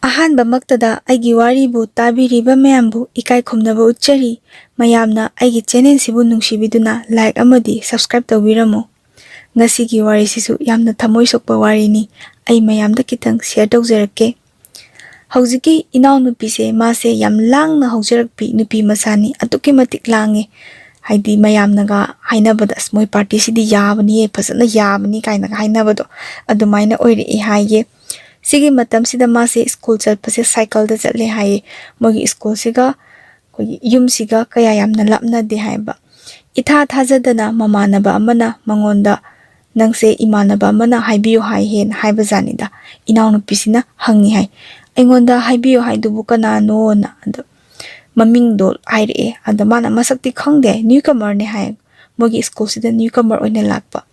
ꯑꯍꯥꯟꯕꯃꯛꯇꯗ ꯑꯩꯒꯤ ꯋꯥꯔꯤꯕꯨ ꯇꯥꯕꯤꯔꯤꯕ ꯃꯌꯥꯝꯕꯨ ꯏꯀꯥꯏ ꯈꯨꯝꯅꯕ ꯎꯠꯆꯔꯤ꯫ ꯃꯌꯥꯝꯅ ꯑꯩꯒꯤ ꯆꯦꯅꯦꯜꯁꯤꯕꯨ ꯅꯨꯡꯁꯤꯕꯤꯗꯨꯅ ꯂꯥꯏꯛ ꯑꯃꯗꯤ ꯁꯕꯁꯀ꯭ꯔꯥꯏꯕ ꯇꯧꯕꯤꯔꯝꯃꯨ꯫ ꯉꯁꯤꯒꯤ ꯋꯥꯔꯤꯁꯤꯁꯨ ꯌꯥꯝꯅ ꯊꯃꯣꯏ ꯁꯣꯛꯄ ꯋꯥꯔꯤꯅꯤ꯫ ꯑꯩ ꯃꯌꯥꯝꯗ ꯈꯤꯇꯪ ꯁꯦꯌꯔ ꯇꯧꯖꯔꯛꯀꯦ꯫ ꯍꯧꯖꯤꯛꯀꯤ ꯏꯅꯥꯎꯅꯨꯄꯤꯁꯦ ꯃꯥꯁꯦ ꯌꯥꯝ ꯂꯥꯡꯅ ꯍꯧꯖꯔꯛꯄꯤ ꯅꯨꯄꯤ ꯃꯆꯥꯅꯤ꯫ ꯑꯗꯨꯛꯀꯤ ꯃꯇꯤꯛ ꯂꯥꯡꯉꯦ꯫ ꯍꯥꯏꯗꯤ ꯃꯌꯥꯝꯅꯒ ꯍꯥꯏꯅꯕꯗ ꯑꯁ ꯃꯣꯏ ꯄꯥꯔꯇꯤꯁꯤꯗꯤ ꯌꯥꯕꯅꯤꯌꯦ, ꯐꯖꯅ ꯌꯥꯕꯅꯤ ꯀꯥꯏꯅꯒ ꯍꯥꯏꯅꯕꯗꯣ ꯑꯗꯨꯃꯥꯏꯅ ꯑꯣꯏꯔꯛꯏ ꯍꯥꯏꯌꯦ꯫ ꯁꯤꯒꯤ ꯃꯇꯝꯁꯤꯗ ꯃꯥꯁꯦ ꯁ꯭ꯀꯨꯜ ꯆꯠꯄꯁꯦ ꯁꯥꯏꯀꯜꯗ ꯆꯠꯂꯦ ꯍꯥꯏꯌꯦ꯫ ꯃꯣꯏꯒꯤ ꯁ꯭ꯀꯨꯜꯁꯤꯒ ꯑꯩꯈꯣꯏꯒꯤ ꯌꯨꯝꯁꯤꯒ ꯀꯌꯥ ꯌꯥꯝꯅ ꯂꯥꯞꯅꯗꯦ ꯍꯥꯏꯕ꯫ ꯏꯊꯥ ꯊꯥꯖꯗꯅ ꯃꯃꯥꯟꯅꯕ ꯑꯃꯅ ꯃꯉꯣꯟꯗ ꯅꯪꯁꯦ ꯏꯃꯥꯟꯅꯕ ꯑꯃꯅ ꯍꯥꯏꯕꯤꯌꯨ ꯍꯥꯏꯍꯦꯅ ꯍꯥꯏꯕꯖꯥꯠꯅꯤꯗ꯫ ꯏꯅꯥꯎꯅꯨꯄꯤꯁꯤꯅ ꯍꯪꯉꯤ ꯍꯥꯏ, ꯑꯩꯉꯣꯟꯗ ꯍꯥꯏꯕꯤꯌꯨ ꯍꯥꯏꯗꯨꯕꯨ ꯀꯅꯥꯅꯣꯅ꯫ ꯑꯗꯣ ꯃꯃꯤꯡꯗꯣ ꯍꯥꯏꯔꯛꯑꯦ꯫ ꯑꯗ ꯃꯥꯅ ꯃꯁꯛꯇꯤ ꯈꯪꯗꯦ, ꯅ꯭ꯌꯨꯀꯃꯔꯅꯦ ꯍꯥꯏ꯫ ꯃꯣꯏꯒꯤ ꯁ꯭ꯀꯨꯜꯁꯤꯗ ꯅ꯭ꯌꯨꯀꯃꯔ ꯑꯣꯏꯅ ꯂꯥꯛꯄ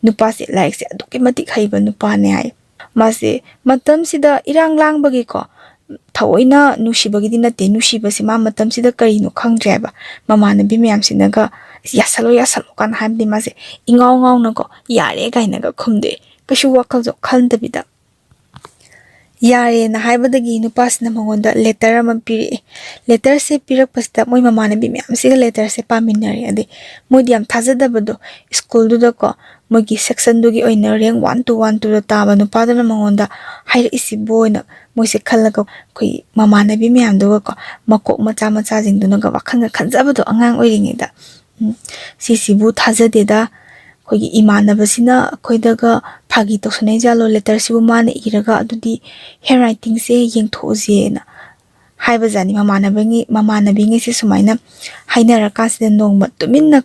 ꯅꯨꯄꯥꯁꯦ, ꯂꯥꯏꯔꯤꯛꯁꯦ ꯑꯗꯨꯛꯀꯤ ꯃꯇꯤꯛ ꯍꯩꯕ ꯅꯨꯄꯥꯅꯦ ꯍꯥꯏ꯫ ꯃꯥꯁꯦ ꯃꯇꯝꯁꯤꯗ ꯏꯔꯥꯡ ꯂꯥꯡꯕꯒꯤꯀꯣ ꯊꯑꯣꯏꯅ ꯅꯨꯡꯁꯤꯕꯒꯤꯗꯤ ꯅꯠꯇꯦ, ꯅꯨꯡꯁꯤꯕꯁꯤ ꯃꯥ ꯃꯇꯝꯁꯤꯗ ꯀꯔꯤꯅꯣ ꯈꯪꯗ꯭ꯔꯦ ꯍꯥꯏꯕ꯫ ꯃꯃꯥꯟꯅꯕꯤ ꯃꯌꯥꯝꯁꯤꯅꯒ ꯌꯥꯁꯜꯂꯣ ꯌꯥꯁꯜꯂꯣ ꯀꯥꯟꯅ ꯍꯥꯏꯕꯗꯤ ꯃꯥꯁꯦ ꯏꯉꯥꯎ ꯉꯥꯎꯅꯀꯣ ꯌꯥꯔꯦ ꯀꯥꯏꯅꯒ ꯈꯨꯝꯗꯣꯛꯑꯦ, ꯀꯩꯁꯨ ꯋꯥꯈꯜꯁꯨ ꯈꯟꯗꯕꯤꯗ꯫ ꯌꯥꯔꯦꯅ ꯍꯥꯏꯕꯗꯒꯤ ꯅꯨꯄꯥꯁꯤꯅ ꯃꯉꯣꯟꯗ ꯂꯦꯇꯔ ꯑꯃ ꯄꯤꯔꯛꯑꯦ꯫ ꯂꯦꯇꯔꯁꯦ ꯄꯤꯔꯛꯄꯁꯤꯗ ꯃꯣꯏ ꯃꯃꯥꯟꯅꯕꯤ ꯃꯌꯥꯝꯁꯤꯒ ꯂꯦꯇꯔꯁꯦ ꯄꯥꯃꯤꯟꯅꯔꯦ꯫ ꯑꯗꯩ ꯃꯣꯏꯗꯤ ꯌꯥꯝ ꯊꯥꯖꯗꯕꯗꯣ, ꯁ꯭ꯀꯨꯜꯗꯨꯗꯀꯣ ꯑꯩꯒꯤ ꯁꯦꯛꯁꯟꯗꯨꯒꯤ ꯑꯣꯏꯅ ꯔꯦꯡ 1 to 1 2ꯗ ꯇꯥꯕ ꯅꯨꯄꯥꯗꯨꯅ ꯃꯉꯣꯟꯗ ꯍꯥꯏꯔꯛꯏꯁꯤꯕꯣꯅ ꯃꯣꯏꯁꯦ ꯈꯜꯂꯒ ꯑꯩꯈꯣꯏ ꯃꯃꯥꯟꯅꯕꯤ ꯃꯌꯥꯝꯗꯨꯒꯀꯣ ꯃꯀꯣꯛ ꯃꯆꯥ ꯃꯆꯥꯁꯤꯡꯗꯨꯅꯒ ꯋꯥꯈꯜꯒ ꯈꯟꯖꯕꯗꯣ ꯑꯉꯥꯡ ꯑꯣꯏꯔꯤꯉꯩꯗ꯫ ꯁꯤꯁꯤꯕꯨ ꯊꯥꯖꯗꯦꯗ, ꯑꯩꯈꯣꯏꯒꯤ ꯏꯃꯥꯟꯅꯕꯁꯤꯅ ꯑꯩꯈꯣꯏꯗꯒ ꯐꯥꯒꯤ ꯇꯧꯁꯟꯅꯩꯖꯥꯠꯂꯣ, ꯂꯦꯇꯔꯁꯤꯕꯨ ꯃꯥꯅ ꯏꯔꯒ ꯑꯗꯨꯗꯤ ꯍꯦꯟ ꯔꯥꯏꯇꯤꯡꯁꯦ ꯌꯦꯡꯊꯣꯛꯎꯁꯦꯅ ꯍꯥꯏꯕꯖꯥꯠꯅꯤ꯫ ꯃꯃꯥꯟꯅꯕꯤꯉꯩꯁꯦ ꯁꯨꯃꯥꯏꯅ ꯍꯥꯏꯅꯔꯀꯥꯟꯁꯤꯗ ꯅꯣꯡꯃ ꯇꯨꯃꯤꯟꯅ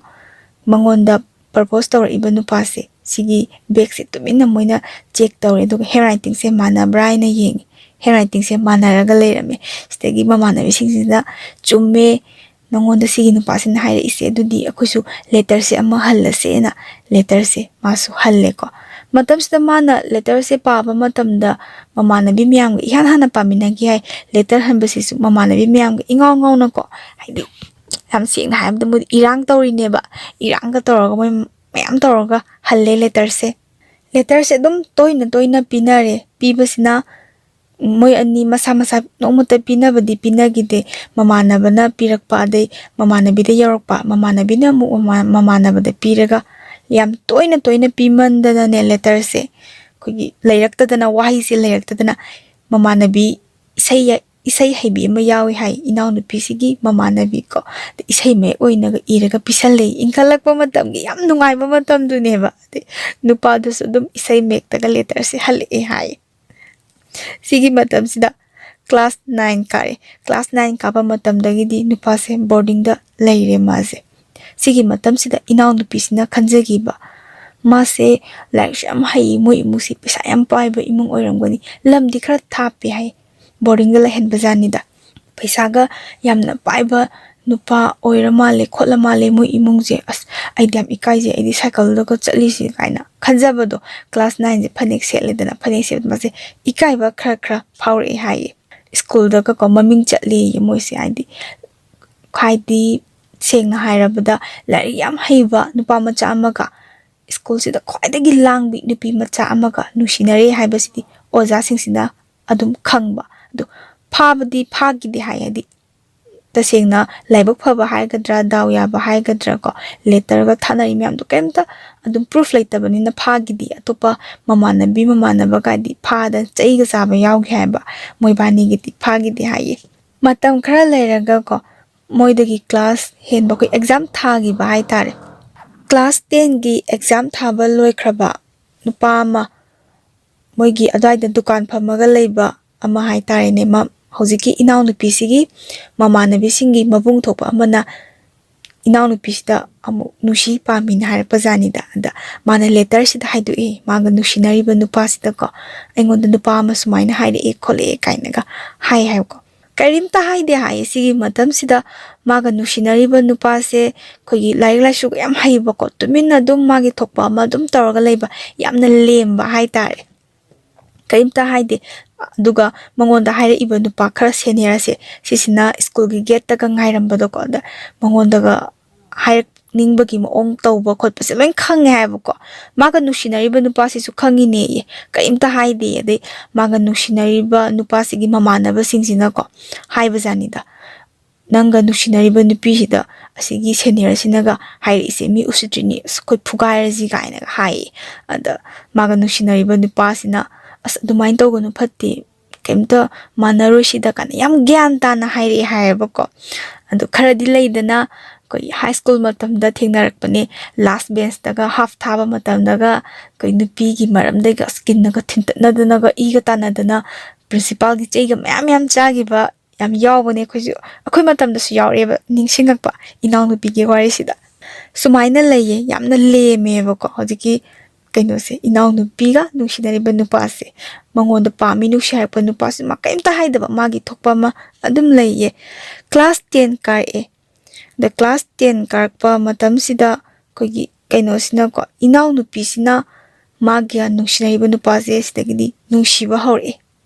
ꯃꯉꯣꯟꯗ ꯄ꯭ꯔꯄꯣꯁ ꯇꯧꯔꯛꯏꯕ ꯅꯨꯄꯥꯁꯦ ꯁꯤꯒꯤ ꯕꯦꯒꯁꯦ ꯇꯨꯃꯤꯟꯅ ꯃꯣꯏꯅ ꯆꯦꯛ ꯇꯧꯔꯦ꯫ ꯑꯗꯨꯒ ꯍꯦꯟ ꯔꯥꯏꯇꯤꯡꯁꯦ ꯃꯥꯟꯅꯕ꯭ꯔꯥ ꯍꯥꯏꯅ ꯌꯦꯡꯉꯤ꯫ ꯍꯦꯟ ꯔꯥꯏꯇꯤꯡꯁꯦ ꯃꯥꯟꯅꯔꯒ ꯂꯩꯔꯝꯃꯦ꯫ ꯁꯤꯗꯒꯤ ꯃꯃꯥꯟꯅꯕꯤꯁꯤꯡꯁꯤꯅ ꯆꯨꯝꯃꯦ ꯅꯉꯣꯟꯗ ꯁꯤꯒꯤ ꯅꯨꯄꯥꯁꯤꯅ ꯍꯥꯏꯔꯛꯏꯁꯦ, ꯑꯗꯨꯗꯤ ꯑꯩꯈꯣꯏꯁꯨ ꯂꯦꯇꯔꯁꯦ ꯑꯃ ꯍꯜꯂꯁꯦꯅ ꯂꯦꯇꯔꯁꯦ ꯃꯥꯁꯨ ꯍꯜꯂꯦꯀꯣ꯫ ꯃꯇꯝꯁꯤꯗ ꯃꯥꯅ ꯂꯦꯇꯔꯁꯦ ꯄꯥꯕ ꯃꯇꯝꯗ ꯃꯃꯥꯟꯅꯕꯤ ꯃꯌꯥꯝꯒ ꯏꯍꯥꯟ ꯍꯥꯟꯅ ꯄꯥꯃꯤꯟꯅꯈꯤ ꯍꯥꯏ꯫ ꯂꯦꯇꯔ ꯍꯟꯕꯁꯤꯁꯨ ꯃꯃꯥꯟꯅꯕꯤ ꯃꯌꯥꯝꯒ ꯏꯉꯥꯎ ꯉꯥꯎꯅꯀꯣ, ꯍꯥꯏꯗꯤ ꯌꯥꯝ ꯁꯦꯡꯅ ꯍꯥꯏꯕꯗ ꯃꯣꯏ ꯏꯔꯥꯡ ꯇꯧꯔꯤꯅꯦꯕ꯫ ꯏꯔꯥꯡꯒ ꯇꯧꯔꯒ ꯃꯣꯏ ꯃꯌꯥꯝ ꯇꯧꯔꯒ ꯍꯜꯂꯦ ꯂꯦꯇꯔꯁꯦ꯫ ꯂꯦꯇꯔꯁꯦ ꯑꯗꯨꯝ ꯇꯣꯏꯅ ꯇꯣꯏꯅ ꯄꯤꯅꯔꯦ꯫ ꯄꯤꯕꯁꯤꯅ ꯃꯣꯏ ꯑꯅꯤ ꯃꯁꯥ ꯃꯁꯥ ꯅꯣꯡꯃꯇ ꯄꯤꯅꯕꯗꯤ ꯄꯤꯅꯈꯤꯗꯦ꯫ ꯃꯃꯥꯟꯅꯕꯅ ꯄꯤꯔꯛꯄ, ꯑꯗꯩ ꯃꯃꯥꯟꯅꯕꯤꯗ ꯌꯧꯔꯛꯄ, ꯃꯃꯥꯟꯅꯕꯤꯅ ꯑꯃꯨꯛ ꯃꯃꯥꯟꯅꯕꯗ ꯄꯤꯔꯒ ꯌꯥꯝ ꯇꯣꯏꯅ ꯇꯣꯏꯅ ꯄꯤꯃꯟꯗꯅꯅꯦ ꯂꯦꯇꯔꯁꯦ ꯑꯩꯈꯣꯏꯒꯤ ꯂꯩꯔꯛꯇꯗꯅ, ꯋꯥꯍꯩꯁꯦ ꯂꯩꯔꯛꯇꯗꯅ ꯃꯃꯥꯟꯅꯕꯤ ꯏꯁꯩ ꯍꯩꯕꯤ ꯑꯃ ꯌꯥꯎꯏ ꯍꯥꯏ ꯏꯅꯥꯎꯅꯨꯄꯤꯁꯤꯒꯤ ꯃꯃꯥꯟꯅꯕꯤꯀꯣ꯫ ꯏꯁꯩ ꯃꯌꯦꯛ ꯑꯣꯏꯅꯒ ꯏꯔꯒ ꯄꯤꯁꯜꯂꯛꯏ꯫ ꯏꯟꯈꯠꯂꯛꯄ ꯃꯇꯝꯒꯤ ꯌꯥꯝ ꯅꯨꯡꯉꯥꯏꯕ ꯃꯇꯝꯗꯨꯅꯦꯕ꯫ ꯑꯗꯩ ꯅꯨꯄꯥꯗꯨꯁꯨ ꯑꯗꯨꯝ ꯏꯁꯩ ꯃꯌꯦꯛꯇꯒ ꯂꯦꯇꯔꯁꯦ ꯍꯜꯂꯛꯑꯦ ꯍꯥꯏ꯫ ꯁꯤꯒꯤ ꯃꯇꯝꯁꯤꯗ ꯀ꯭ꯂꯥꯁ 9 ꯀꯥꯔꯦ꯫ ꯀ꯭ꯂꯥꯁ 9 ꯀꯥꯕ ꯃꯇꯝꯗꯒꯤꯗꯤ ꯅꯨꯄꯥꯁꯦ ꯕꯣꯔꯗꯤꯡꯗ ꯂꯩꯔꯦ ꯃꯥꯁꯦ꯫ ꯁꯤꯒꯤ ꯃꯇꯝꯁꯤꯗ ꯏꯅꯥꯎꯅꯨꯄꯤꯁꯤꯅ ꯈꯟꯖꯈꯤꯕ, ꯃꯥꯁꯦ ꯂꯥꯏꯔꯤꯛꯁꯨ ꯌꯥꯝ ꯍꯩ, ꯃꯣꯏ ꯏꯃꯨꯡꯁꯤ ꯄꯩꯁꯥ ꯌꯥꯝ ꯄꯥꯏꯕ ꯏꯃꯨꯡ ꯑꯣꯏꯔꯝꯒꯅꯤ, ꯂꯝꯗꯤ ꯈꯔ ꯊꯥꯞꯄꯦ ꯍꯥꯏ, ꯕꯣꯔꯗꯤꯡꯗ ꯂꯩꯍꯟꯕꯖꯥꯠꯅꯤꯗ꯫ ꯄꯩꯁꯥꯒ ꯌꯥꯝꯅ ꯄꯥꯏꯕ ꯅꯨꯄꯥ ꯑꯣꯏꯔ ꯃꯥꯜꯂꯦ ꯈꯣꯠꯂ ꯃꯥꯜꯂꯦ ꯃꯣꯏ ꯏꯃꯨꯡꯁꯦ꯫ ꯑꯁ ꯑꯩꯗꯤ ꯌꯥꯝ ꯏꯀꯥꯏꯖꯩ, ꯑꯩꯗꯤ ꯁꯥꯏꯀꯜꯗꯒ ꯆꯠꯂꯤꯁꯤ ꯀꯥꯏꯅ ꯈꯟꯖꯕꯗꯣ꯫ ꯀ꯭ꯂꯥꯁ 9ꯁꯦ ꯐꯅꯦꯛ ꯁꯦꯠꯂꯦꯗꯅ, ꯐꯅꯦꯛ ꯁꯦꯠꯄ ꯃꯥꯁꯦ ꯏꯀꯥꯏꯕ ꯈꯔ ꯈꯔ ꯐꯥꯎꯔꯛꯑꯦ ꯍꯥꯏꯌꯦ꯫ ꯁ꯭ꯀꯨꯜꯗꯒꯀꯣ ꯃꯃꯤꯡ ꯆꯠꯂꯦꯌꯦ ꯃꯣꯏꯁꯦ꯫ ꯍꯥꯏꯗꯤ ꯁꯦꯡꯅ ꯍꯥꯏꯔꯕꯗ ꯂꯥꯏꯔꯤꯛ ꯌꯥꯝ ꯍꯩꯕ ꯅꯨꯄꯥ ꯃꯆꯥ ꯑꯃꯒ ꯁ꯭ꯀꯨꯜꯁꯤꯗ ꯈ꯭ꯋꯥꯏꯗꯒꯤ ꯂꯥꯡꯕꯤ ꯅꯨꯄꯤ ꯃꯆꯥ ꯑꯃꯒ ꯅꯨꯡꯁꯤꯅꯔꯦ ꯍꯥꯏꯕꯁꯤꯗꯤ ꯑꯣꯖꯥꯁꯤꯡꯁꯤꯅ ꯑꯗꯨꯝ ꯈꯪꯕ꯫ ꯑꯗꯨ ꯐꯥꯕꯗꯤ ꯐꯥꯈꯤꯗꯦ ꯍꯥꯏ꯫ ꯍꯥꯏꯗꯤ ꯇꯁꯦꯡꯅ ꯂꯥꯏꯕꯛ ꯐꯕ ꯍꯥꯏꯒꯗ꯭ꯔꯥ, ꯗꯥꯎ ꯌꯥꯕ ꯍꯥꯏꯒꯗ꯭ꯔꯥ ꯀꯣ, ꯂꯦꯇꯔꯒ ꯊꯥꯅꯔꯤ ꯃꯌꯥꯝꯗꯣ ꯀꯩꯝꯇ ꯑꯗꯨꯝ ꯄ꯭ꯔꯨꯐ ꯂꯩꯇꯕꯅꯤꯅ ꯐꯥꯈꯤꯗꯦ꯫ ꯑꯇꯣꯞꯄ ꯃꯃꯥꯟꯅꯕ ꯀꯥꯏꯗꯤ ꯐꯥꯗ ꯆꯩꯒ ꯆꯥꯕ ꯌꯥꯎꯈꯤ ꯍꯥꯏꯕ, ꯃꯣꯏꯕꯥꯅꯤꯒꯤꯗꯤ ꯐꯥꯈꯤꯗꯦ ꯍꯥꯏꯌꯦ꯫ ꯃꯇꯝ ꯈꯔ ꯂꯩꯔꯒꯀꯣ ꯃꯣꯏꯗꯒꯤ ꯀ꯭ꯂꯥꯁ ꯍꯦꯟꯕ ꯑꯩꯈꯣꯏ ꯑꯦꯛꯖꯥꯝ ꯊꯥꯈꯤꯕ ꯍꯥꯏꯇꯥꯔꯦ꯫ ꯀ꯭ꯂꯥꯁ 10ꯒꯤ ꯑꯦꯛꯖꯥꯝ ꯊꯥꯕ ꯂꯣꯏꯈ꯭ꯔꯕ ꯅꯨꯄꯥ ꯑꯃ, ꯃꯣꯏꯒꯤ ꯑꯗꯨꯋꯥꯏꯗ ꯗꯨꯀꯥꯟ ꯐꯝꯃꯒ ꯂꯩꯕ ꯑꯃ ꯍꯥꯏꯇꯥꯔꯦꯅꯦ, ꯍꯧꯖꯤꯛꯀꯤ ꯏꯅꯥꯎꯅꯨꯄꯤꯁꯤꯒꯤ ꯃꯃꯥꯟꯅꯕꯤꯁꯤꯡꯒꯤ ꯃꯕꯨꯡ ꯊꯣꯛꯄ ꯑꯃꯅ ꯏꯅꯥꯎꯅꯨꯄꯤꯁꯤꯗ ꯑꯃꯨꯛ ꯅꯨꯡꯁꯤ ꯄꯥꯝꯃꯤꯅ ꯍꯥꯏꯔꯛꯄꯖꯥꯠꯅꯤꯗ꯫ ꯑꯗ ꯃꯥꯅ ꯂꯦꯇꯔꯁꯤꯗ ꯍꯥꯏꯗꯣꯛꯑꯦ, ꯃꯥꯒ ꯅꯨꯡꯁꯤꯅꯔꯤꯕ ꯅꯨꯄꯥꯁꯤꯗꯀꯣ ꯑꯩꯉꯣꯟꯗ ꯅꯨꯄꯥ ꯑꯃ ꯁꯨꯃꯥꯏꯅ ꯍꯥꯏꯔꯛꯑꯦ ꯈꯣꯠꯂꯛꯑꯦ ꯀꯥꯏꯅꯒ ꯍꯥꯏꯕꯀꯣ꯫ ꯀꯔꯤꯝꯇ ꯍꯥꯏꯗꯦ ꯍꯥꯏꯌꯦ꯫ ꯁꯤꯒꯤ ꯃꯇꯝꯁꯤꯗ ꯃꯥꯒ ꯅꯨꯡꯁꯤꯅꯔꯤꯕ ꯅꯨꯄꯥꯁꯦ ꯑꯩꯈꯣꯏꯒꯤ ꯂꯥꯏꯔꯤꯛ ꯂꯥꯏꯁꯨꯒ ꯌꯥꯝ ꯍꯩꯕꯀꯣ, ꯇꯨꯃꯤꯟꯅ ꯑꯗꯨم ꯃꯥꯒꯤ ꯊꯣꯛꯄ ꯑꯃ ꯑꯗꯨꯝ ꯇꯧꯔꯒ ꯂꯩꯕ, ꯌꯥꯝꯅ ꯂꯦꯝꯕ ꯍꯥꯏꯇꯥꯔꯦ, ꯀꯔꯤꯝꯇ ꯍꯥꯏꯗꯦ꯫ ꯑꯗꯨꯒ ꯃꯉꯣꯟꯗ ꯍꯥꯏꯔꯛꯏꯕ ꯅꯨꯄꯥ ꯈꯔ ꯁꯦꯅꯤꯌꯔꯁꯦ ꯁꯤꯁꯤꯅ ꯁ꯭ꯀꯨꯜꯒꯤ ꯒꯦꯠꯇꯒ ꯉꯥꯏꯔꯝꯕꯗꯣꯀꯣ, ꯑꯗ ꯃꯉꯣꯟꯗꯒ ꯅꯤꯡꯕꯒꯤ ꯃꯑꯣꯡ ꯇꯧꯕ ꯈꯣꯠꯄꯁꯦ ꯂꯣꯏ ꯈꯪꯉꯦ ꯍꯥꯏꯕꯀꯣ ꯃꯥꯒ ꯅꯨꯡꯁꯤꯅꯔꯤꯕ ꯅꯨꯄꯥꯁꯤꯁꯨ ꯈꯪꯉꯤꯅꯦꯌꯦ ꯀꯔꯤꯝꯇ ꯍꯥꯏꯗꯦ ꯑꯗꯩ ꯃꯥꯒ ꯅꯨꯡꯁꯤꯅꯔꯤꯕ ꯅꯨꯄꯥꯁꯤꯒꯤ ꯃꯃꯥꯟꯅꯕꯁꯤꯡꯁꯤꯅꯀꯣ ꯍꯥꯏꯕꯖꯥꯅꯤꯗ ꯅꯪꯒ ꯅꯨꯡꯁꯤꯅꯔꯤꯕ ꯅꯨꯄꯤꯁꯤꯗ ꯑꯁꯤꯒꯤ ꯁꯦꯅꯤꯌꯔꯁꯤꯅꯒ ꯍꯥꯏꯔꯛꯏꯁꯦ ꯃꯤ ꯎꯁꯤꯠꯇ꯭ꯔꯤꯅꯤ ꯑꯁ ꯑꯩꯈꯣꯏ ꯐꯨꯒꯥꯏꯔꯁꯤ ꯀꯥꯏꯅꯒ ꯍꯥꯏꯌꯦ ꯑꯗ ꯃꯥꯒ ꯅꯨꯡꯁꯤꯅꯔꯤꯕ ꯅꯨꯄꯥꯁꯤꯅ ꯑꯁ ꯑꯗꯨꯃꯥꯏꯅ ꯇꯧꯒꯅꯨ ꯐꯠꯇꯦ ꯀꯩꯝꯇ ꯃꯥꯟꯅꯔꯣꯏꯁꯤꯗ ꯀꯥꯟꯅ ꯌꯥꯝ ꯒ꯭ꯌꯥꯟ ꯇꯥꯅ ꯍꯥꯏꯔꯛꯑꯦ ꯍꯥꯏꯌꯦꯕꯀꯣ ꯑꯗꯨ ꯈꯔꯗꯤ ꯂꯩꯗꯅ ꯑꯩꯈꯣꯏ ꯍꯥꯏ ꯁ꯭ꯀꯨꯜ ꯃꯇꯝꯗ ꯊꯦꯡꯅꯔꯛꯄꯅꯦ ꯂꯥꯁ ꯕꯦꯟꯁꯇꯒ ꯍꯥꯐ ꯊꯥꯕ ꯃꯇꯝꯗꯒ ꯑꯩꯈꯣꯏ ꯅꯨꯄꯤꯒꯤ ꯃꯔꯝꯗꯩꯒ ꯁ꯭ꯀꯤꯟꯅꯒ ꯊꯤꯟꯇꯠꯅꯗꯅꯒ ꯏꯒ ꯇꯥꯟꯅꯗꯅ ꯄ꯭ꯔꯤꯟꯁꯤꯄꯥꯜꯒꯤ ꯆꯩꯒ ꯃꯌꯥꯝ ꯆꯥꯈꯤꯕ ꯌꯥꯝ ꯌꯥꯎꯕꯅꯦ ꯑꯩꯈꯣꯏ ꯃꯇꯝꯗꯁꯨ ꯌꯥꯎꯔꯛꯑꯦꯕ ꯅꯤꯡꯁꯤꯡꯉꯛꯄ ꯏꯅꯥꯎꯅꯨꯄꯤꯒꯤ ꯋꯥꯔꯤꯁꯤꯗ ꯁꯨꯃꯥꯏꯅ ꯂꯩꯌꯦ ꯌꯥꯝꯅ ꯂꯦꯝꯃꯦꯕꯀꯣ ꯍꯧꯖꯤꯛꯀꯤ ꯀꯩꯅꯣꯁꯦ ꯏꯅꯥꯎꯅꯨꯄꯤꯒ ꯅꯨꯡꯁꯤꯅꯔꯤꯕ ꯅꯨꯄꯥꯁꯦ ꯃꯉꯣꯟꯗ ꯄꯥꯝꯃꯤ ꯅꯨꯡꯁꯤ ꯍꯥꯏꯔꯛꯄ ꯅꯨꯄꯥꯁꯤ ꯃꯥ ꯀꯔꯤꯝꯇ ꯍꯥꯏꯗꯕ ꯃꯥꯒꯤ ꯊꯣꯛꯄ ꯑꯃ ꯑꯗꯨꯝ ꯂꯩꯌꯦ ꯀ꯭ꯂꯥꯁ 10 ꯀꯥꯔꯛꯑꯦ ꯑꯗ ꯀ꯭ꯂꯥꯁ 10 ꯀꯥꯔꯛꯄ ꯃꯇꯝꯁꯤꯗ ꯑꯩꯈꯣꯏꯒꯤ ꯀꯩꯅꯣꯁꯤꯅꯀꯣ ꯏꯅꯥꯎꯅꯨꯄꯤꯁꯤꯅ ꯃꯥꯒ ꯅꯨꯡꯁꯤꯅꯔꯤꯕ ꯅꯨꯄꯥꯁꯦ ꯁꯤꯗꯒꯤꯗꯤ ꯅꯨꯡꯁꯤꯕ ꯍꯧꯔꯛꯑꯦ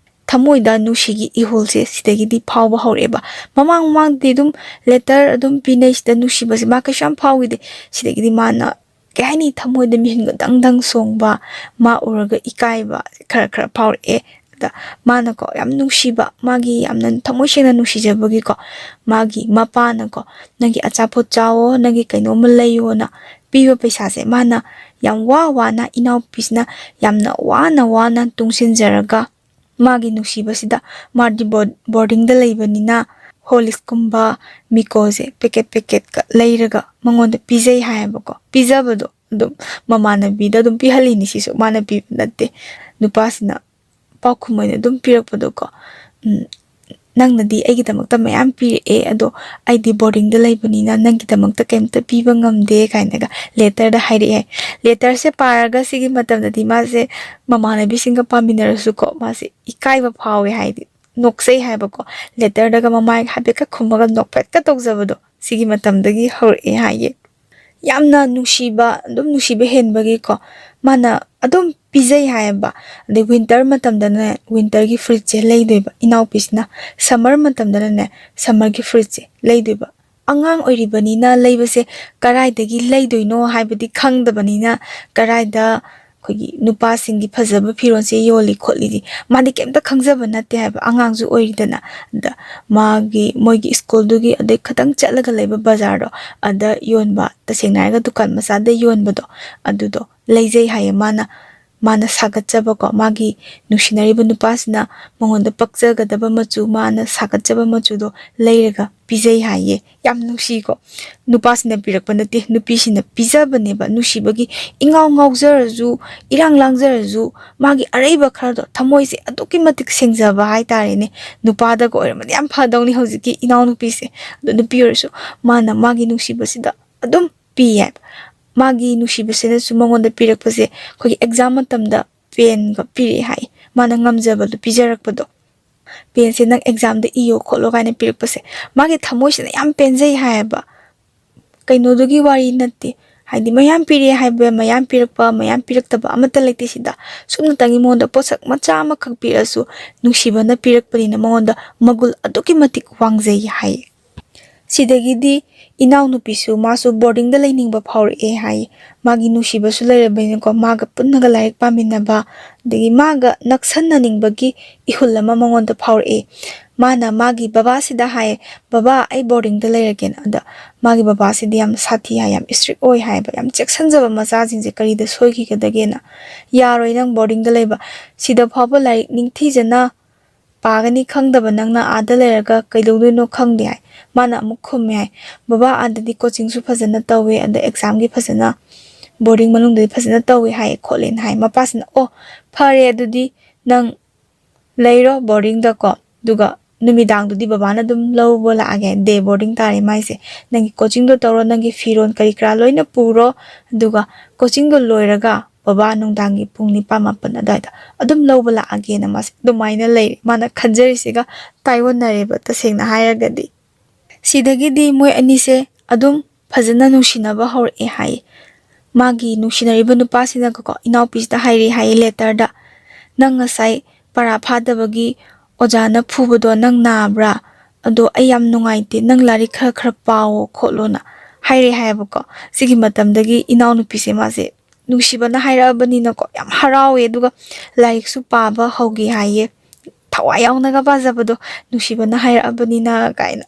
ꯊꯃꯣꯏꯗ ꯅꯨꯡꯁꯤꯒꯤ ꯏꯍꯨꯜꯁꯦ ꯁꯤꯗꯒꯤꯗꯤ ꯐꯥꯎꯕ ꯍꯧꯔꯛꯑꯦꯕ ꯃꯃꯥꯡꯗꯤ ꯑꯗꯨꯝ ꯂꯦꯇꯔ ꯑꯗꯨꯝ ꯄꯤꯅꯩ ꯁꯤꯗ ꯅꯨꯡꯁꯤꯕꯁꯦ ꯃꯥ ꯀꯩꯁꯨ ꯌꯥꯝ ꯐꯥꯎꯈꯤꯗꯦ ꯁꯤꯗꯒꯤꯗꯤ ꯃꯥꯅ ꯀꯩ ꯍꯥꯏꯅꯤ ꯊꯃꯣꯏꯗ ꯃꯤꯍꯨꯟꯒ ꯗꯪ ꯁꯣꯡꯕ ꯃꯥ ꯎꯔꯒ ꯏꯀꯥꯏꯕ ꯈꯔ ꯐꯥꯎꯔꯛꯑꯦ ꯑꯗ ꯃꯥꯅꯀꯣ ꯌꯥꯝ ꯅꯨꯡꯁꯤꯕ ꯃꯥꯒꯤ ꯌꯥꯝꯅ ꯊꯃꯣꯏ ꯁꯦꯡꯅ ꯅꯨꯡꯁꯤꯖꯕꯒꯤꯀꯣ ꯃꯥꯒꯤ ꯃꯄꯥꯅꯀꯣ ꯅꯪꯒꯤ ꯑꯆꯥꯄꯣꯠ ꯆꯥꯋꯣ ꯅꯪꯒꯤ ꯀꯩꯅꯣꯝꯃ ꯂꯩꯌꯣꯅ ꯄꯤꯕ ꯄꯩꯁꯥꯁꯦ ꯃꯥꯅ ꯌꯥꯝ ꯋꯥꯅ ꯏꯅꯥꯎꯄꯤꯁꯤꯅ ꯌꯥꯝꯅ ꯋꯥꯅ ꯇꯨꯡꯁꯤꯟꯖꯔꯒ ꯃꯥꯒꯤ ꯅꯨꯡꯁꯤꯕꯁꯤꯗ ꯃꯥꯗꯤ ꯕꯣꯔꯗꯤꯡꯗ ꯂꯩꯕꯅꯤꯅ ꯍꯣꯂꯤꯛꯁꯀꯨꯝꯕ ꯃꯤꯀꯣꯁꯦ ꯄꯦꯀꯦꯠꯀ ꯂꯩꯔꯒ ꯃꯉꯣꯟꯗ ꯄꯤꯖꯩ ꯍꯥꯏꯌꯦꯕꯀꯣ ꯄꯤꯖꯕꯗꯣ ꯑꯗꯨꯝ ꯃꯃꯥꯟꯅꯕꯤꯗ ꯑꯗꯨꯝ ꯄꯤꯍꯜꯂꯤꯅꯤ ꯁꯤꯁꯨ ꯃꯥꯅ ꯄꯤꯕ ꯅꯠꯇꯦ ꯅꯨꯄꯥꯁꯤꯅ ꯄꯥꯎꯈꯨꯝ ꯑꯣꯏꯅ ꯑꯗꯨꯝ ꯄꯤꯔꯛꯄꯗꯣꯀꯣ ꯅꯪꯅꯗꯤ ꯑꯩꯒꯤꯗꯃꯛꯇ ꯃꯌꯥꯝ ꯄꯤꯔꯛꯑꯦ ꯑꯗꯣ ꯑꯩꯗꯤ ꯕꯣꯔꯗꯤꯡꯗ ꯂꯩꯕꯅꯤ나 ꯅꯪꯒꯤꯗꯃꯛꯇ ꯀꯩꯝꯇ ꯄꯤꯕ ꯉꯝꯗꯦ ꯀꯥꯏꯅꯒ ꯂꯦꯇꯔꯗ ꯍꯥꯏꯔꯛꯑꯦ ꯂꯦꯇꯔꯁꯦ ꯄꯥꯔꯒ ꯁꯤꯒꯤ ꯃꯇꯝꯗꯗꯤ ꯃꯥꯁꯦ ꯃꯃꯥꯟꯅꯕꯤꯁꯤꯡꯒ ꯄꯥꯃꯤꯟꯅꯔꯁꯨꯀꯣ ꯃꯥꯁꯦ ꯏꯀꯥꯏꯕ ꯐꯥꯎꯋꯦ ꯍꯥꯏꯗꯤ ꯅꯣꯛꯆꯩ ꯍꯥꯏꯕꯀꯣ ꯂꯦꯇꯔꯗꯒ ꯃꯃꯥꯏ ꯍꯥꯏꯐꯦꯠꯀ ꯈꯨꯝꯃꯒ ꯅꯣꯛꯐꯦꯠꯀ ꯇꯧꯖꯕꯗꯣ ꯁꯤꯒꯤ ꯃꯇꯝꯗꯒꯤ ꯍꯧꯔꯛꯑꯦ ꯍꯥꯏꯌꯦ ꯌꯥꯝꯅ ꯅꯨꯡꯁꯤꯕ ꯑꯗꯨꯝ ꯅꯨꯡꯁꯤꯕ ꯍꯦꯟꯕꯒꯤꯀꯣ ꯃꯥꯅ ꯑꯗꯨꯝ ꯄꯤꯖꯩ ꯍꯥꯏꯌꯦꯕ ꯑꯗꯩ ꯋꯤꯟꯇꯔ ꯃꯇꯝꯗꯅꯦ ꯋꯤꯟꯇꯔꯒꯤ ꯐ꯭ꯔꯨꯏꯠꯁꯦ ꯂꯩꯗꯣꯏꯕ ꯏꯅꯥꯎꯄꯤꯁꯤꯅ ꯁꯝꯃꯔ ꯃꯇꯝꯗꯅꯅꯦ ꯁꯝꯃꯔꯒꯤ ꯐ꯭ꯔꯨꯏꯠꯁꯦ ꯂꯩꯗꯣꯏꯕ ꯑꯉꯥꯡ ꯑꯣꯏꯔꯤꯕꯅꯤꯅ ꯂꯩꯕꯁꯦ ꯀꯔꯥꯏꯗꯒꯤ ꯂꯩꯗꯣꯏꯅꯣ ꯍꯥꯏꯕꯗꯤ ꯈꯪꯗꯕꯅꯤꯅ ꯀꯔꯥꯏꯗ ꯑꯩꯈꯣꯏꯒꯤ ꯅꯨꯄꯥꯁꯤꯡꯒꯤ ꯐꯖꯕ ꯐꯤꯔꯣꯜꯁꯦ ꯌꯣꯜꯂꯤ ꯈꯣꯠꯂꯤꯗꯤ ꯃꯥꯗꯤ ꯀꯩꯝꯇ ꯈꯪꯖꯕ ꯅꯠꯇꯦ ꯍꯥꯏꯕ ꯑꯉꯥꯡꯁꯨ ꯑꯣꯏꯔꯤꯗꯅ ꯑꯗ ꯃꯣꯏꯒꯤ ꯁ꯭ꯀꯨꯜꯗꯨꯒꯤ ꯑꯗꯩ ꯈꯤꯇꯪ ꯆꯠꯂꯒ ꯂꯩꯕ ꯕꯖꯥꯔꯗꯣ ꯑꯗ ꯌꯣꯟꯕ ꯇꯁꯦꯡꯅ ꯍꯥꯏꯔꯒ ꯗꯨꯀꯥꯟ ꯃꯆꯥꯗ ꯌꯣꯟꯕꯗꯣ ꯑꯗꯨꯗꯣ ꯂꯩꯖꯩ ꯍꯥꯏꯌꯦ ꯃꯥꯅ ꯁꯥꯒꯠꯆꯕꯀꯣ ꯃꯥꯒꯤ ꯅꯨꯡꯁꯤꯅꯔꯤꯕ ꯅꯨꯄꯥꯁꯤꯅ ꯃꯉꯣꯟꯗ ꯄꯛꯆꯒꯗꯕ ꯃꯆꯨ ꯃꯥꯅ ꯁꯥꯒꯠꯆꯕ ꯃꯆꯨꯗꯣ ꯂꯩꯔꯒ ꯄꯤꯖꯩ ꯍꯥꯏꯌꯦ ꯌꯥꯝ ꯅꯨꯡꯁꯤꯀꯣ ꯅꯨꯄꯥꯁꯤꯅ ꯄꯤꯔꯛꯄ ꯅꯠꯇꯦ ꯅꯨꯄꯤꯁꯤꯅ ꯄꯤꯖꯕꯅꯦꯕ ꯅꯨꯡꯁꯤꯕꯒꯤ ꯏꯉꯥꯎ ꯉꯥꯎꯖꯔꯁꯨ ꯏꯔꯥꯡ ꯂꯥꯡꯖꯔꯁꯨ ꯃꯥꯒꯤ ꯑꯔꯩꯕ ꯈꯔꯗꯣ ꯊꯃꯣꯏꯁꯦ ꯑꯗꯨꯛꯀꯤ ꯃꯇꯤꯛ ꯁꯦꯡꯖꯕ ꯍꯥꯏꯇꯥꯔꯦꯅꯦ ꯅꯨꯄꯥꯗꯒ ꯑꯣꯏꯔꯝꯃꯗꯤ ꯌꯥꯝ ꯐꯗꯧꯅꯤ ꯍꯧꯖꯤꯛꯀꯤ ꯏꯅꯥꯎꯅꯨꯄꯤꯁꯦ ꯑꯗꯣ ꯅꯨꯄꯤ ꯑꯣꯏꯔꯁꯨ ꯃꯥꯅ ꯃꯥꯒꯤ ꯅꯨꯡꯁꯤꯕꯁꯤꯗ ꯑꯗꯨꯝ ꯄꯤꯌꯦ ꯃꯥꯒꯤ ꯅꯨꯡꯁꯤꯕꯁꯤꯅꯁꯨ ꯃꯉꯣꯟꯗ ꯄꯤꯔꯛꯄꯁꯦ ꯑꯩꯈꯣꯏꯒꯤ ꯑꯦꯛꯖꯥꯝ ꯃꯇꯝꯗ ꯄꯦꯟꯒ ꯄꯤꯔꯛꯑꯦ ꯍꯥꯏ ꯃꯥꯅ ꯉꯝꯖꯕꯗꯣ ꯄꯤꯖꯔꯛꯄꯗꯣ ꯄꯦꯟꯁꯦ ꯅꯪ ꯑꯦꯛꯖꯥꯝꯗ ꯏꯌꯣ ꯈꯣꯠꯂꯣ ꯀꯥꯏꯅ ꯄꯤꯔꯛꯄꯁꯦ ꯃꯥꯒꯤ ꯊꯃꯣꯏꯁꯤꯅ ꯌꯥꯝ ꯄꯦꯟꯖꯩ ꯍꯥꯏꯌꯦꯕ ꯀꯩꯅꯣꯗꯨꯒꯤ ꯋꯥꯔꯤ ꯅꯠꯇꯦ ꯍꯥꯏꯗꯤ ꯃꯌꯥꯝ ꯄꯤꯔꯛꯑꯦ ꯍꯥꯏꯕ ꯃꯌꯥꯝ ꯄꯤꯔꯛꯄ ꯃꯌꯥꯝ ꯄꯤꯔꯛꯇꯕ ꯑꯃꯠꯇ ꯂꯩꯇꯦ ꯁꯤꯗ ꯁꯨꯞꯅꯇꯪꯒꯤ ꯃꯉꯣꯟꯗ ꯄꯣꯠꯁꯛ ꯃꯆꯥ ꯑꯃꯈꯛ ꯄꯤꯔꯛꯑꯁꯨ ꯅꯨꯡꯁꯤꯕꯅ ꯄꯤꯔꯛꯄꯅꯤꯅ ꯃꯉꯣꯟꯗ ꯃꯒꯨꯜ ꯑꯗꯨꯛꯀꯤ ꯃꯇꯤꯛ ꯋꯥꯡꯖꯩ ꯍꯥꯏꯌꯦ ꯁꯤꯗꯒꯤꯗꯤ ꯏꯅꯥꯎꯅꯨꯄꯤꯁꯨ ꯃꯥꯁꯨ ꯕꯣꯔꯗꯤꯡꯗ ꯂꯩꯅꯤꯡꯕ ꯐꯥꯎꯔꯛꯑꯦ ꯍꯥꯏꯌꯦ ꯃꯥꯒꯤ ꯅꯨꯡꯁꯤꯕꯁꯨ ꯂꯩꯔꯕꯅꯤꯅꯀꯣ ꯃꯥꯒ ꯄꯨꯟꯅꯒ ꯂꯥꯏꯔꯤꯛ ꯄꯥꯃꯤꯟꯅꯕ ꯑꯗꯒꯤ ꯃꯥꯒ ꯅꯛꯁꯟꯅꯅꯤꯡꯕꯒꯤ ꯏꯍꯨꯜ ꯑꯃ ꯃꯉꯣꯟꯗ ꯐꯥꯎꯔꯛꯑꯦ ꯃꯥꯅ ꯃꯥꯒꯤ ꯕꯕꯥꯁꯤꯗ ꯍꯥꯏꯌꯦ ꯕꯕꯥ ꯑꯩ ꯕꯣꯔꯗꯤꯡꯗ ꯂꯩꯔꯒꯦꯅ ꯑꯗ ꯃꯥꯒꯤ ꯕꯕꯥꯁꯤꯗꯤ ꯌꯥꯝ ꯁꯥꯊꯤ ꯍꯥꯏ ꯌꯥꯝ ꯏꯁꯇ꯭ꯔꯤꯛ ꯑꯣꯏ ꯍꯥꯏꯕ ꯌꯥꯝ ꯆꯦꯛꯁꯤꯟꯖꯕ ꯃꯆꯥꯁꯤꯡꯁꯦ ꯀꯔꯤꯗ ꯁꯣꯏꯈꯤꯒꯗꯒꯦꯅ ꯌꯥꯔꯣꯏ ꯅꯪ ꯕꯣꯔꯗꯤꯡꯗ ꯂꯩꯕ ꯁꯤꯗ ꯐꯥꯎꯕ ꯂꯥꯏꯔꯤꯛ ꯅꯤꯡꯊꯤꯖꯅ ꯄꯥꯒꯅꯤ ꯈꯪꯗꯕ ꯅꯪꯅ ꯑꯥꯗ ꯂꯩꯔꯒ ꯀꯩꯗꯧꯗꯣꯏꯅꯣ ꯈꯪꯗꯦ ꯍꯥꯏ ꯃꯥꯅ ꯑꯃꯨꯛ ꯈꯨꯝꯃꯦ ꯍꯥꯏ ꯕꯕꯥ ꯑꯥꯗꯗꯤ ꯀꯣꯆꯤꯡꯁꯨ ꯐꯖꯅ ꯇꯧꯋꯦ ꯑꯗ ꯑꯦꯛꯖꯥꯝꯒꯤ ꯐꯖꯅ ꯕꯣꯔꯗꯤꯡ ꯃꯅꯨꯡꯗꯗꯤ ꯐꯖꯅ ꯇꯧꯋꯦ ꯍꯥꯏ ꯈꯣꯠꯂꯦꯅ ꯍꯥꯏ ꯃꯄꯥꯁꯤꯅ ꯑꯣ ꯐꯔꯦ ꯑꯗꯨꯗꯤ ꯅꯪ ꯂꯩꯔꯣ ꯕꯣꯔꯗꯤꯡꯗꯀꯣ ꯑꯗꯨꯒ ꯅꯨꯃꯤꯗꯥꯡꯗꯨꯗꯤ ꯕꯕꯥꯅ ꯑꯗꯨꯝ ꯂꯧꯕ ꯂꯥꯛꯑꯒꯦ ꯗꯦ ꯕꯣꯔꯗꯤꯡ ꯇꯥꯔꯦ ꯃꯥꯏꯁꯦ ꯅꯪꯒꯤ ꯀꯣꯆꯤꯡꯗꯣ ꯇꯧꯔꯣ ꯅꯪꯒꯤ ꯐꯤꯔꯣꯜ ꯀꯔꯤ ꯀꯔꯥ ꯂꯣꯏꯅ ꯄꯨꯔꯣ ꯑꯗꯨꯒ ꯀꯣꯆꯤꯡꯗꯣ ꯂꯣꯏꯔꯒ ꯕꯕꯥ ꯅꯨꯡꯗꯥꯡꯒꯤ ꯄꯨꯡ 9-10 ꯑꯗꯨꯋꯥꯏꯗ ꯑꯗꯨꯝ ꯂꯧꯕ ꯂꯥꯛꯑꯒꯦꯅ ꯃꯥꯁꯦ ꯑꯗꯨꯃꯥꯏꯅ ꯂꯩꯔꯦ ꯃꯥꯅ ꯈꯟꯖꯔꯤꯁꯤꯒ ꯇꯥꯏꯑꯣꯟꯅꯔꯦꯕ ꯇꯁꯦꯡꯅ ꯍꯥꯏꯔꯒꯗꯤ ꯁꯤꯗꯒꯤꯗꯤ ꯃꯣꯏ ꯑꯅꯤꯁꯦ ꯑꯗꯨꯝ ꯐꯖꯅ ꯅꯨꯡꯁꯤꯅꯕ ꯍꯧꯔꯛꯑꯦ ꯍꯥꯏꯌꯦ ꯃꯥꯒꯤ ꯅꯨꯡꯁꯤꯅꯔꯤꯕ ꯅꯨꯄꯥꯁꯤꯅꯀꯣ ꯏꯅꯥꯎꯄꯤꯁꯤꯗ ꯍꯥꯏꯔꯦ ꯍꯥꯏꯌꯦ ꯂꯦꯇꯔꯗ ꯅꯪ ꯉꯁꯥꯏ ꯄꯔꯥ ꯐꯥꯗꯕꯒꯤ ꯑꯣꯖꯥꯅ ꯐꯨꯕꯗꯣ ꯅꯪ ꯅꯥꯕ꯭ꯔꯥ ꯑꯗꯣ ꯑꯩ ꯌꯥꯝ ꯅꯨꯡꯉꯥꯏꯇꯦ ꯅꯪ ꯂꯥꯏꯔꯤꯛ ꯈꯔ ꯄꯥꯋꯣ ꯈꯣꯠꯂꯣꯅ haire hayabako sigi matamdagi inaunupise mase nushibana hairabani ko yam harawe duga like su paba hogi haye thawai yaungnaga bazabado nushibana hairabani na kaina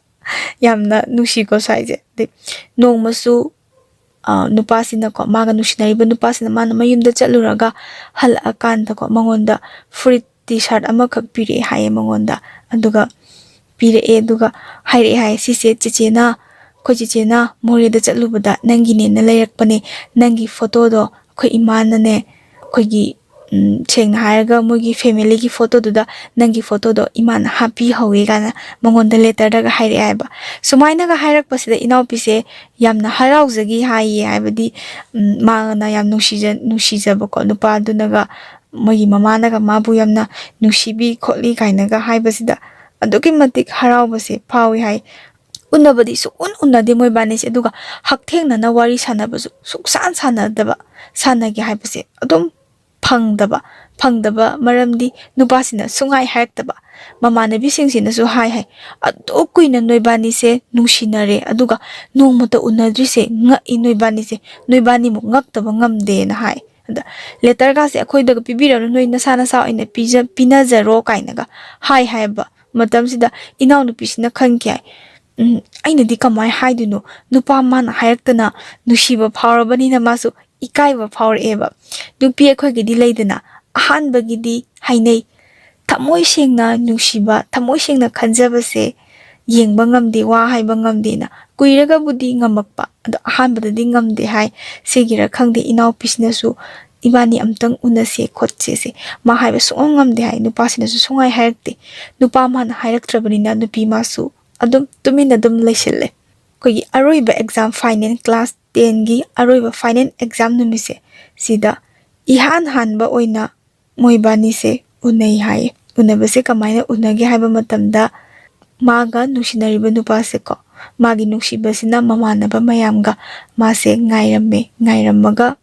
yamna nushiko saije de nongmasu nupasina ko maga nushinariba nupasina mana mayumda chatluraga hal akanda ko mangonda fruit t-shirt ama khak pire haye mangonda aduga pire aduga haire haye sise chechena ko chechena moreda chatlubada nangi ne na layrakpane nangi photo do ko imana ne kogi chengna haraga mogi family gi photo duda nangi photo do imana happy howe gana mangonda letter daga haire aiba sumaina ga hairak pasida inaupise yamna harauzagi haye aibadi mangana yam nushija ko nupa dunaga mogi mamana ga mabu yamna nushibi kholi kainaga haibasida aduki matik haraubase pawi hai unabadi su unade moi bani se duga hakthengna na wari sanabasu suksan sanadaba sanagi haibase adum phangdaba maramdi nupasina sungai haraktaba mamanabi singsina su hai adu kuina noibani se nungsinare aduga nongmata unadri se nga inoibani se noibani mu ngaktaba ngamde na hai ada letter ga se akhoi daga pibirano noi nasana sa ina pina zero kainaga hai ba matam sida inaunu pisina khankyai aina di kamai haidino nupa mana hayaktana nushiba phawrabani na masu ikaiba phawr eba nupi akhoi gidi leidana ahan bagidi hainei thamoi sengna nushiba thamoi sengna khanjabase yengba ngamde wa haiba ngamde na kuiraga budi ngamakpa ado ahan badadi ngamde hai segira khangde inau pisina su ibani amtang unase khotche se ma haiba song ngamde hai nupa sina su songai hayakte nupa mana hayaktrabani na nupi masu adum tumina dum leishille kogi aroiba exam final class 10 gi aroiba final exam numise sida ihan hanba oina moibani se unai hai unabase kamaina unage haiba matamda maga nushinariba nupase ko magi nushibasina mamanaba mayamga mase ngairamaga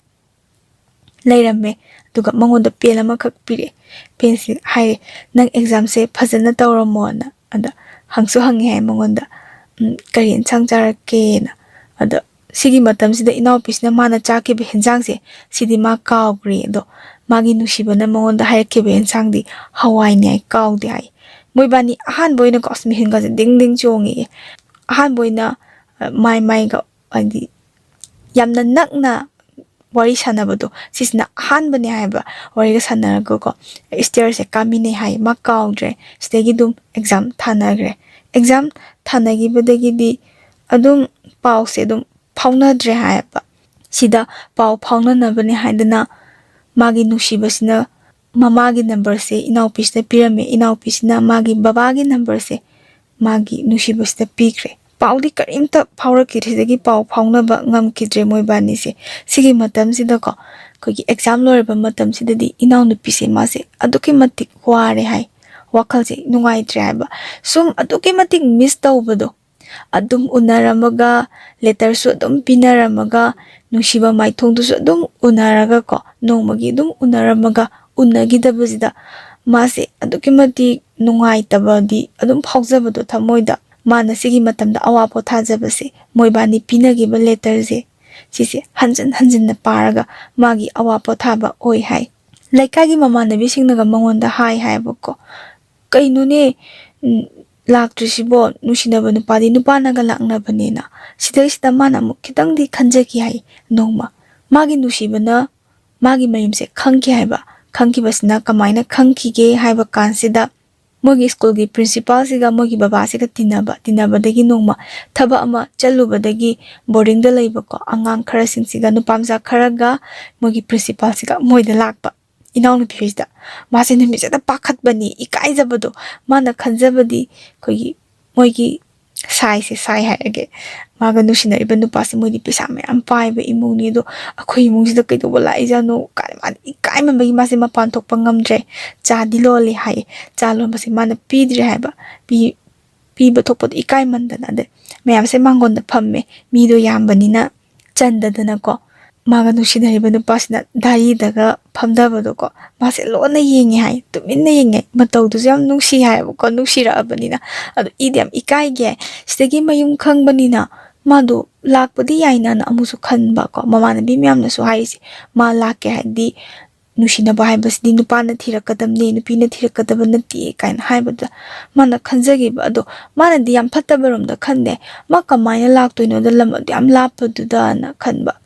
leirame duga mangonda pen ama khak pire pensi hai nang exam se phajana tawramona ada hangsu hangi hai mangonda karin changjarake na ada sigi matam sida inaupis na mana chake be henjang se sidi ma kaugre do magi nushibana mangonda haike be henjang di hawai ni ai kaudi hai moibani ahan boina cosmi hinga ding ding chongi ahan boina mai ga andi yamna nakna wari sanabado sisna ahan bani haiba wari ga sanarago ko stair se kamine hai ma kaudre stegi dum exam thanagre exam thanagi badagi di adum pause dum phaunadre haiba sida pau phauna nabani haidana magi nushibasina mamagi number se inaupis na pirame inaupis na magi babagi number se magi nushibasina pikre paudi karimta phawra kirisegi pau phauna ba ngam kidre moibani se sigi matam sida ko kogi exam loreba matam sida di inau nupi se mase aduki matik ware hai wakal se nungai tre ba sum aduki matik miss tawbado adum unaramaga letter su adum pinaramaga nushiba maithong du su adum unaraga ko nongmagi adum unaramaga unagidabasida mase aduki matik nungai tabadi adum phawjabado thamoida mana sigi matamda awa pothajabase moibani pinagiba letter je sise hanjan na paraga magi awa pothaba oi hai laikagi mamanabi singnaga mangonda hai bako kaino ne laktrisibo nusinaba nupadi nupanaga laknabanena sida mana mu kitang di khanjaki hai nongma magi nusibana magi mayumse khangki haiba khangkibasna kamaina khangkige haiba kansida mogi school gi principal siga mogi baba siga tinaba dagi nongma thaba ama chalubadagi boarding da leiba ko angang khara singsiga nupamsa kharaga mogi principal siga moida lakpa inaunu phista mase numi jada pakhat bani ikai jabado mana khanjabadi kogi mogi sai haige maga nusina iba nupasi moidi pisa me am pai be imuni do akhoi imungsi da kaido bola ijano kai man ikai man bagi mase mapan thokpa ngamdre cha dilole hai cha lo mase mana pidre haiba pi ba thokpa ikai man dana de mayam se mangon da phamme mi do yambani na chanda dana ko maga nusina iba nupasina dai daga phamdabado ko mase lona yengi hai tuminna yenge matau du jam nungsi hai ko nungsira abanina adu idiam ikai ge stegi mayum khangbani na Madu lakpadi yaina na amusu khanba ko mamanabi miyamna su haisi ma lakke hadi nusinaba haibasdi nupana thirakadamne nupina thirakadaba nati kaina haibada mana khanjagiba ado mana di yam fattabaromda khande ma kamaina laktoino da lam adu yam lapaduda na khanba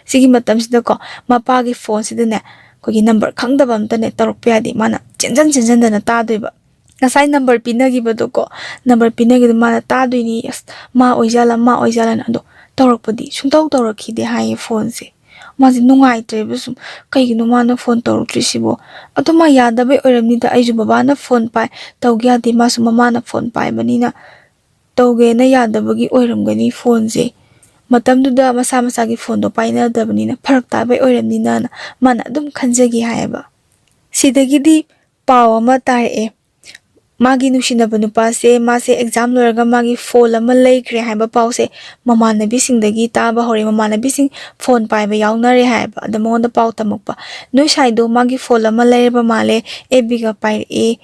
sigi matamsida ko mapagi phone sidane kogi number khangdaba amtane tarokpa yadi mana chenjan dana tadoiba ngasai number pinagibado ko number pinagid mana tadoini yes ma oijala na ado tarokpadi sungtaw tarakhide haye phone se mazi nungaitrebu sum kaigino mana phone tawruktrisibo atoma yadabai oiramnida aiju babana phone pai tawgyadi masu mamana phone pai banina tawgena yadabagi oiramgani phone je matamduda masagi phone do paina dabanina pharak tabai oiramnina mana adum khanjagi hayaba sidagidi paw ama tare magi nusinaba nupase mase exam loraga magi phone ama leikre haiba pause mamanabi singdagi taba hore mamanabi sing phone paiba yaunare haiba adamonda paw tamakpa noi saido magi phone ama leireba male ebiga paire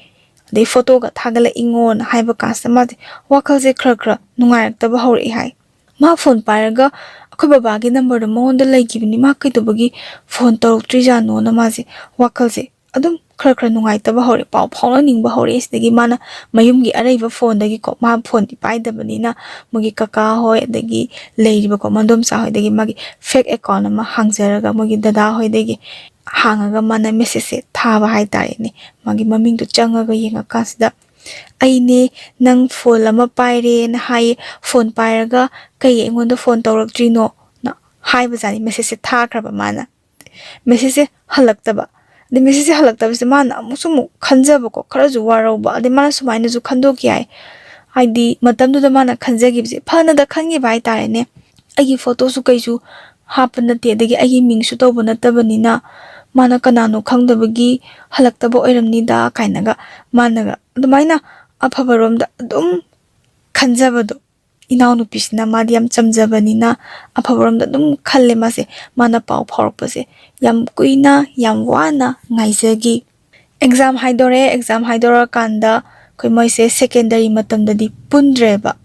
de photo ga thagala ingon haiba kasta mate wakalje khra nungairak hore hai ma phone pairaga akhoi babagi number do monda leigibni ma kaitobagi phone toroktri jano na maje wakalje adum khra nungaitaba hore paw phawna ningba hore isdagi mana mayumgi araiba phone dagi ko ma phone ti paidabani na mugi kaka hoy dagi leiriba ko mandom sa hoy dagi magi fake account ama hangjaraga mugi dada hoy dagi hangaga mana message thaba hai tare ne magi maming tu changaga yenga kasida aine nang phone ama paire na hai phone pairaga kai engonda phone tawraktrino na haiba jani message thakraba mana message halaktaba de message halaktaba se mana amusumu khanjaba ko kharaju warauba de mana sumaina ju khandoki ai haidi matamdu da mana khanjagibse phana da khangi bai tare ne agi photo su kaisu hapna te dagi agi ming su tawba natabani na mana kanano khangdabagi halaktaba oiramni da kainaga managa adumaina aphabaromda adum khanjabado inaw nupisina madi yam chamjabani na aphabaromda adum khalle mase mana paw phawrokpase yam kuina yam wana ngaijagi exam haidora kanda koi moise secondary matamdadi pundreba